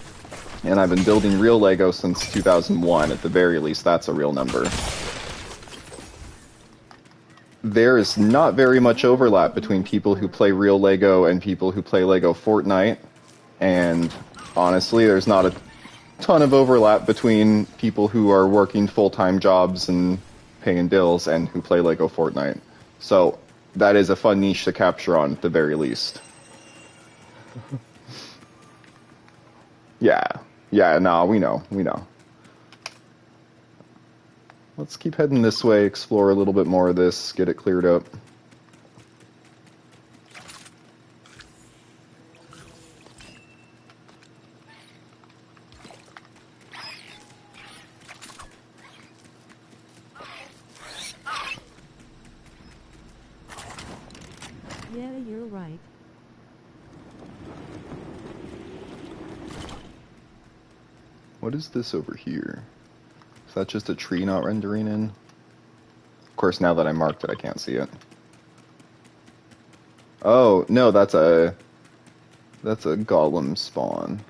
Speaker 1: And I've been building real Lego since 2001, at the very least. That's a real number. There is not very much overlap between people who play real Lego and people who play Lego Fortnite. And honestly, there's not a ton of overlap between people who are working full-time jobs and paying bills and who play Lego Fortnite. So that is a fun niche to capture on, at the very least. Yeah, no, we know. Let's keep heading this way, explore a little bit more of this, get it cleared up.
Speaker 2: Yeah, you're right.
Speaker 1: What is this over here? Is that just a tree not rendering in? Of course, now that I marked it, I can't see it. Oh, no, that's a golem spawn.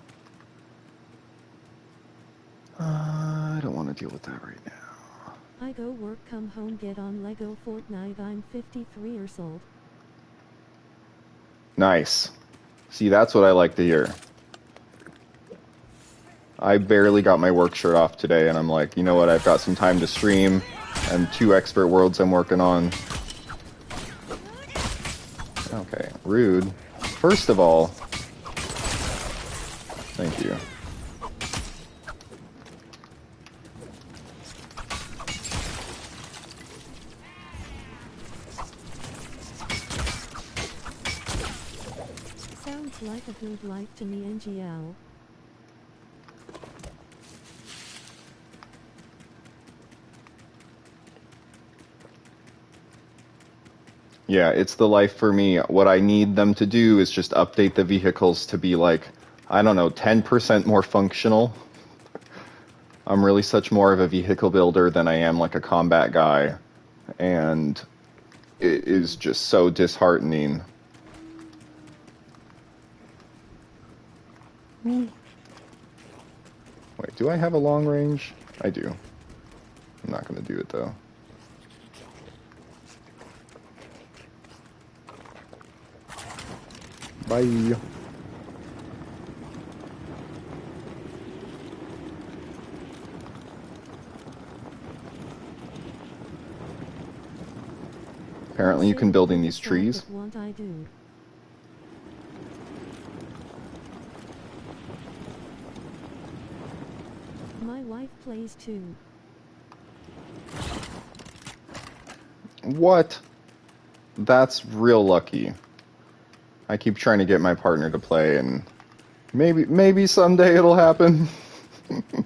Speaker 1: I don't want to deal with that right now.
Speaker 2: I go work, come home, get on Lego Fortnite. I'm 53 years old.
Speaker 1: Nice. See, that's what I like to hear. I barely got my work shirt off today, and I'm like, you know what, I've got some time to stream, and 2 expert worlds I'm working on. Okay, rude. First of all, thank you.
Speaker 2: Sounds like a good life to me, NGL.
Speaker 1: Yeah, it's the life for me. What I need them to do is just update the vehicles to be like, I don't know, 10% more functional. I'm really such more of a vehicle builder than I am like a combat guy. And it is just so disheartening. Wait, do I have a long range? I do. I'm not going to do it though. Bye. Apparently you can build in these trees.
Speaker 2: What I do. My wife plays too.
Speaker 1: What? That's real lucky. I keep trying to get my partner to play, and maybe someday it'll happen. Okay,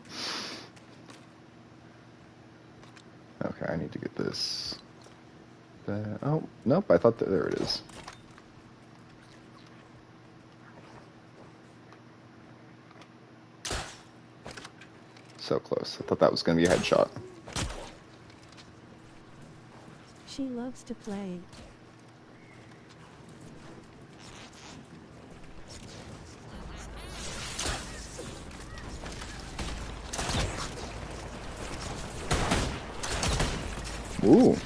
Speaker 1: I need to get this. Oh, nope, I thought there it is. So close. I thought that was going to be a headshot.
Speaker 2: She loves to play.
Speaker 1: Ooh.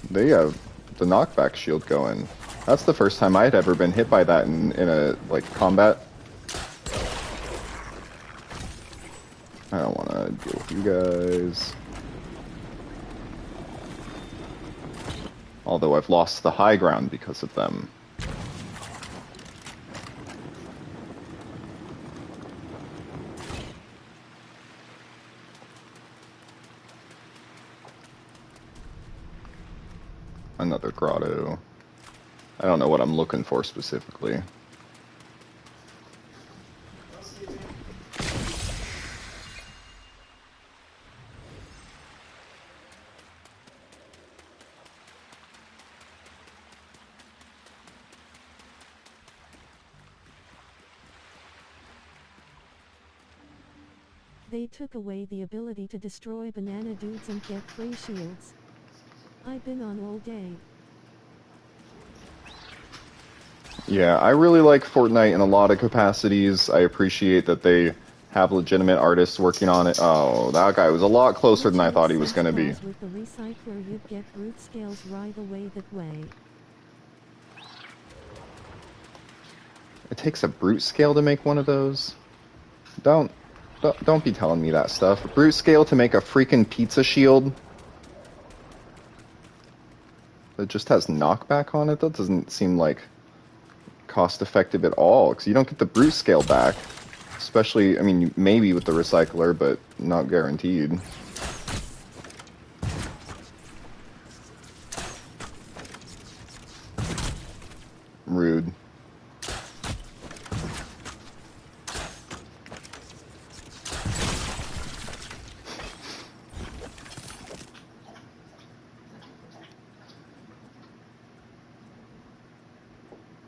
Speaker 1: They have the knockback shield going. That's the first time I'd ever been hit by that in a, like, combat. I don't want to deal with you guys. Although I've lost the high ground because of them. Another grotto. I don't know what I'm looking for specifically.
Speaker 2: They took away the ability to destroy banana dudes and get free shields. I've been on all day.
Speaker 1: Yeah, I really like Fortnite in a lot of capacities. I appreciate that they have legitimate artists working on it. Oh, that guy was a lot closer than I thought he was going to be.
Speaker 2: With the recycler, you'd get brute scales right away that way.
Speaker 1: It takes a brute scale to make one of those? Don't be telling me that stuff. Brute scale to make a freaking pizza shield? That just has knockback on it? That doesn't seem like cost effective at all, because you don't get the brute scale back. Especially, I mean, maybe with the recycler, but not guaranteed. Rude.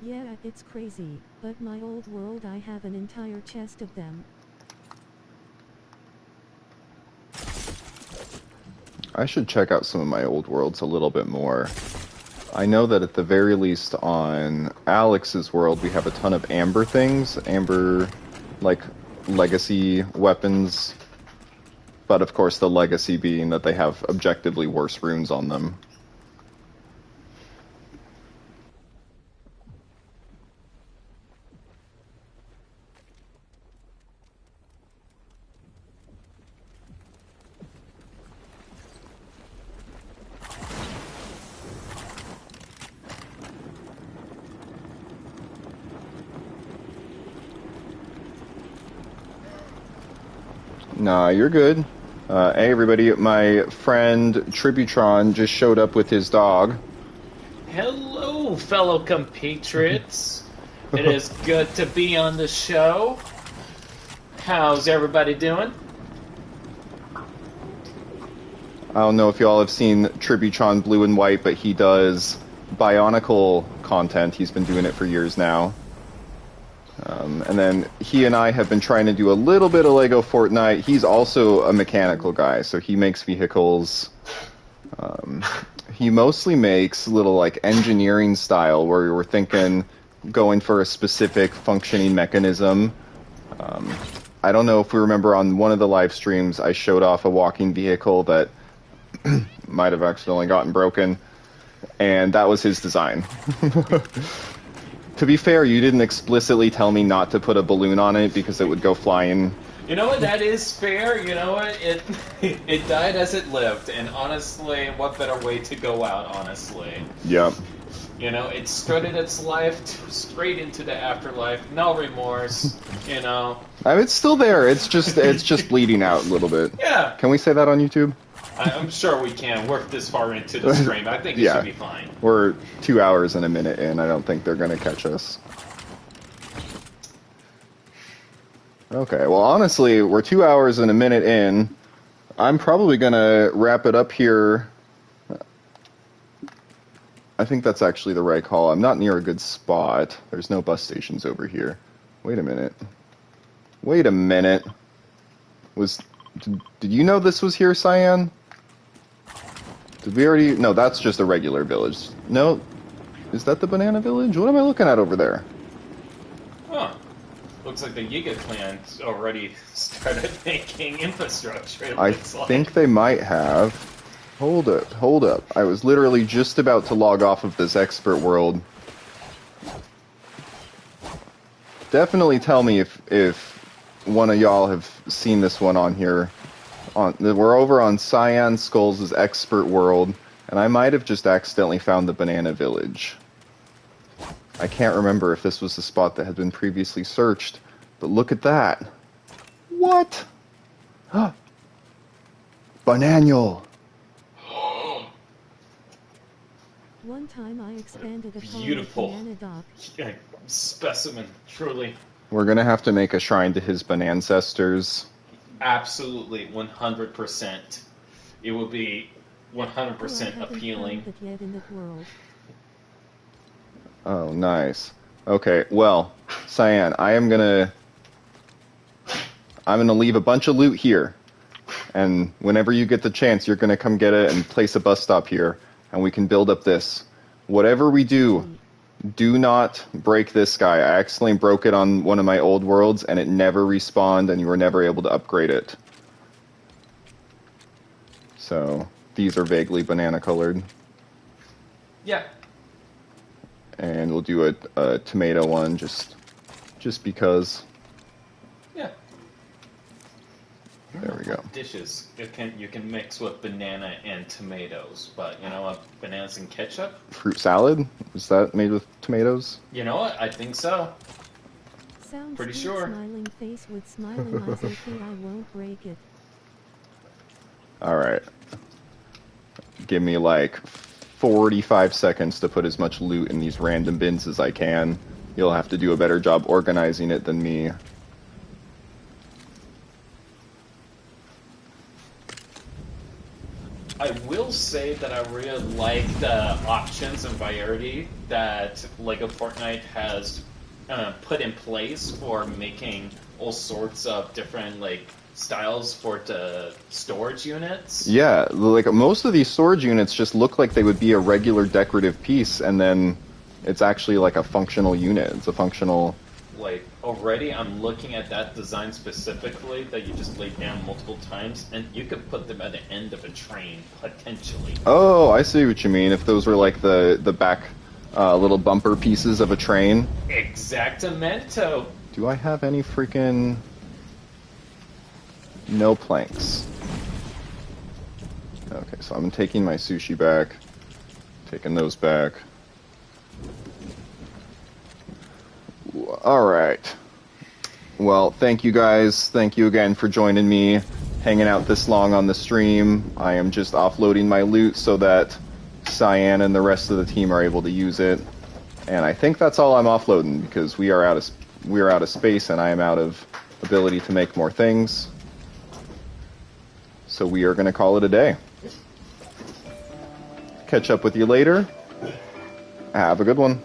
Speaker 2: Yeah, it's crazy, but my old world I have an entire chest of them.
Speaker 1: I should check out some of my old worlds a little bit more. I know that at the very least on Alex's world we have a ton of amber things, amber, like, legacy weapons. But of course the legacy being that they have objectively worse runes on them. Nah, you're good. Hey everybody, my friend Tributron just showed up with his dog.
Speaker 3: Hello, fellow compatriots. It is good to be on the show. How's everybody doing?
Speaker 1: I don't know if y'all have seen Tributron Blue and White, but he does bionicle content. He's been doing it for years now. And then he and I have been trying to do a little bit of Legofortnite. He's also a mechanical guy, so he makes vehicles. He mostly makes little, like, engineering style, where we were thinking going for a specific functioning mechanism. I don't know if we remember on one of the live streams, I showed off a walking vehicle that might have accidentally gotten broken, and that was his design. To be fair, you didn't explicitly tell me not to put a balloon on it because it would go flying
Speaker 3: You know what? That is fair. You know what? It died as it lived, and honestly, what better way to go out? Honestly,
Speaker 1: Yep.
Speaker 3: you know, it strutted its life straight into the afterlife. No remorse. You know.
Speaker 1: I mean, it's still there. It's just bleeding out a little bit.
Speaker 3: Yeah.
Speaker 1: Can we say that on YouTube?
Speaker 3: I'm sure we can. We're this far into the stream. I think it
Speaker 1: Yeah.
Speaker 3: should be fine.
Speaker 1: We're 2 hours and a minute in. I don't think they're gonna catch us. Okay, well, honestly, we're 2 hours and a minute in. I'm probably gonna wrap it up here. I think that's actually the right call. I'm not near a good spot. There's no bus stations over here. Wait a minute. Wait a minute. Did you know this was here, Cyan? Did we already... No, that's just a regular village. No, is that the banana village? What am I looking at over there?
Speaker 3: Huh. Looks like the Yiga clan's already started making infrastructure. It
Speaker 1: I
Speaker 3: looks like.
Speaker 1: think they might have. Hold up. I was literally just about to log off of this expert world. Definitely tell me if one of y'all have seen this one on here. We're over on Cyan Skullz' expert world, and I might have just accidentally found the banana village. I can't remember if this was the spot that had been previously searched, but look at that. What? Bananule.
Speaker 2: One time I expanded a
Speaker 3: Beautiful.
Speaker 2: banana dock.
Speaker 3: Yeah, specimen, truly.
Speaker 1: We're gonna have to make a shrine to his banancestors.
Speaker 3: Absolutely, 100%. It will be 100%
Speaker 2: haven't
Speaker 3: appealing.
Speaker 2: found it yet in that world.
Speaker 1: Oh, nice. Okay, well, Cyan, I'm gonna leave a bunch of loot here, and whenever you get the chance, you're gonna come get it and place a bus stop here, and we can build up this. Whatever we do, do not break this guy. I accidentally broke it on one of my old worlds, and it never respawned, and you were never able to upgrade it. So, these are vaguely banana-colored.
Speaker 3: Yeah.
Speaker 1: And we'll do a tomato one, just because.
Speaker 3: Yeah.
Speaker 1: There we go.
Speaker 3: Dishes you can mix with banana and tomatoes, but you know what? Bananas and ketchup?
Speaker 1: Fruit salad? Is that made with tomatoes?
Speaker 3: You know what? I think so.
Speaker 2: Sounds
Speaker 3: Pretty
Speaker 2: good,
Speaker 3: sure.
Speaker 2: Smiling face with smiling eyes. Okay, I won't break it.
Speaker 1: Alright. Give me like 45 seconds to put as much loot in these random bins as I can. You'll have to do a better job organizing it than me.
Speaker 3: I will say that I really like the options and variety that Legofortnite has put in place for making all sorts of different styles for the storage units.
Speaker 1: Yeah, like most of these storage units just look like they would be a regular decorative piece, and then it's actually like a functional unit. It's a functional...
Speaker 3: Like, already I'm looking at that design specifically that you just laid down multiple times, and you could put them at the end of a train, potentially.
Speaker 1: Oh, I see what you mean. If those were like the back little bumper pieces of a train.
Speaker 3: Exactamento.
Speaker 1: Do I have any freaking... No planks. Okay, so I'm taking my sushi back. Taking those back. Alright. Well, thank you guys. Thank you again for joining me, hanging out this long on the stream. I am just offloading my loot so that Cyan and the rest of the team are able to use it. And I think that's all I'm offloading, because we are out of space and I am out of ability to make more things. So we are going to call it a day. Catch up with you later. Have a good one.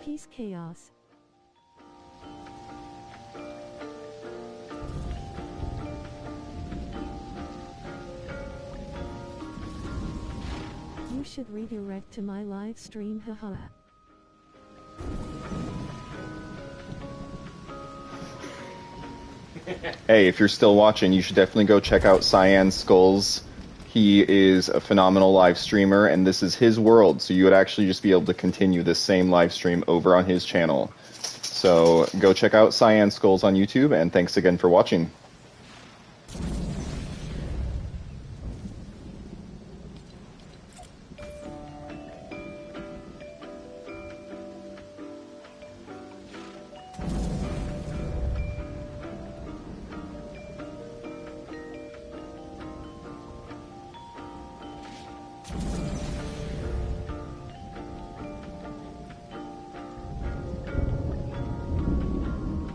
Speaker 2: Peace, chaos. You should redirect to my live stream, haha.
Speaker 1: Hey, if you're still watching, you should definitely go check out Cyan Skullz. He is a phenomenal live streamer, and this is his world, so you would actually just be able to continue this same live stream over on his channel. So go check out Cyan Skullz on YouTube, and thanks again for watching.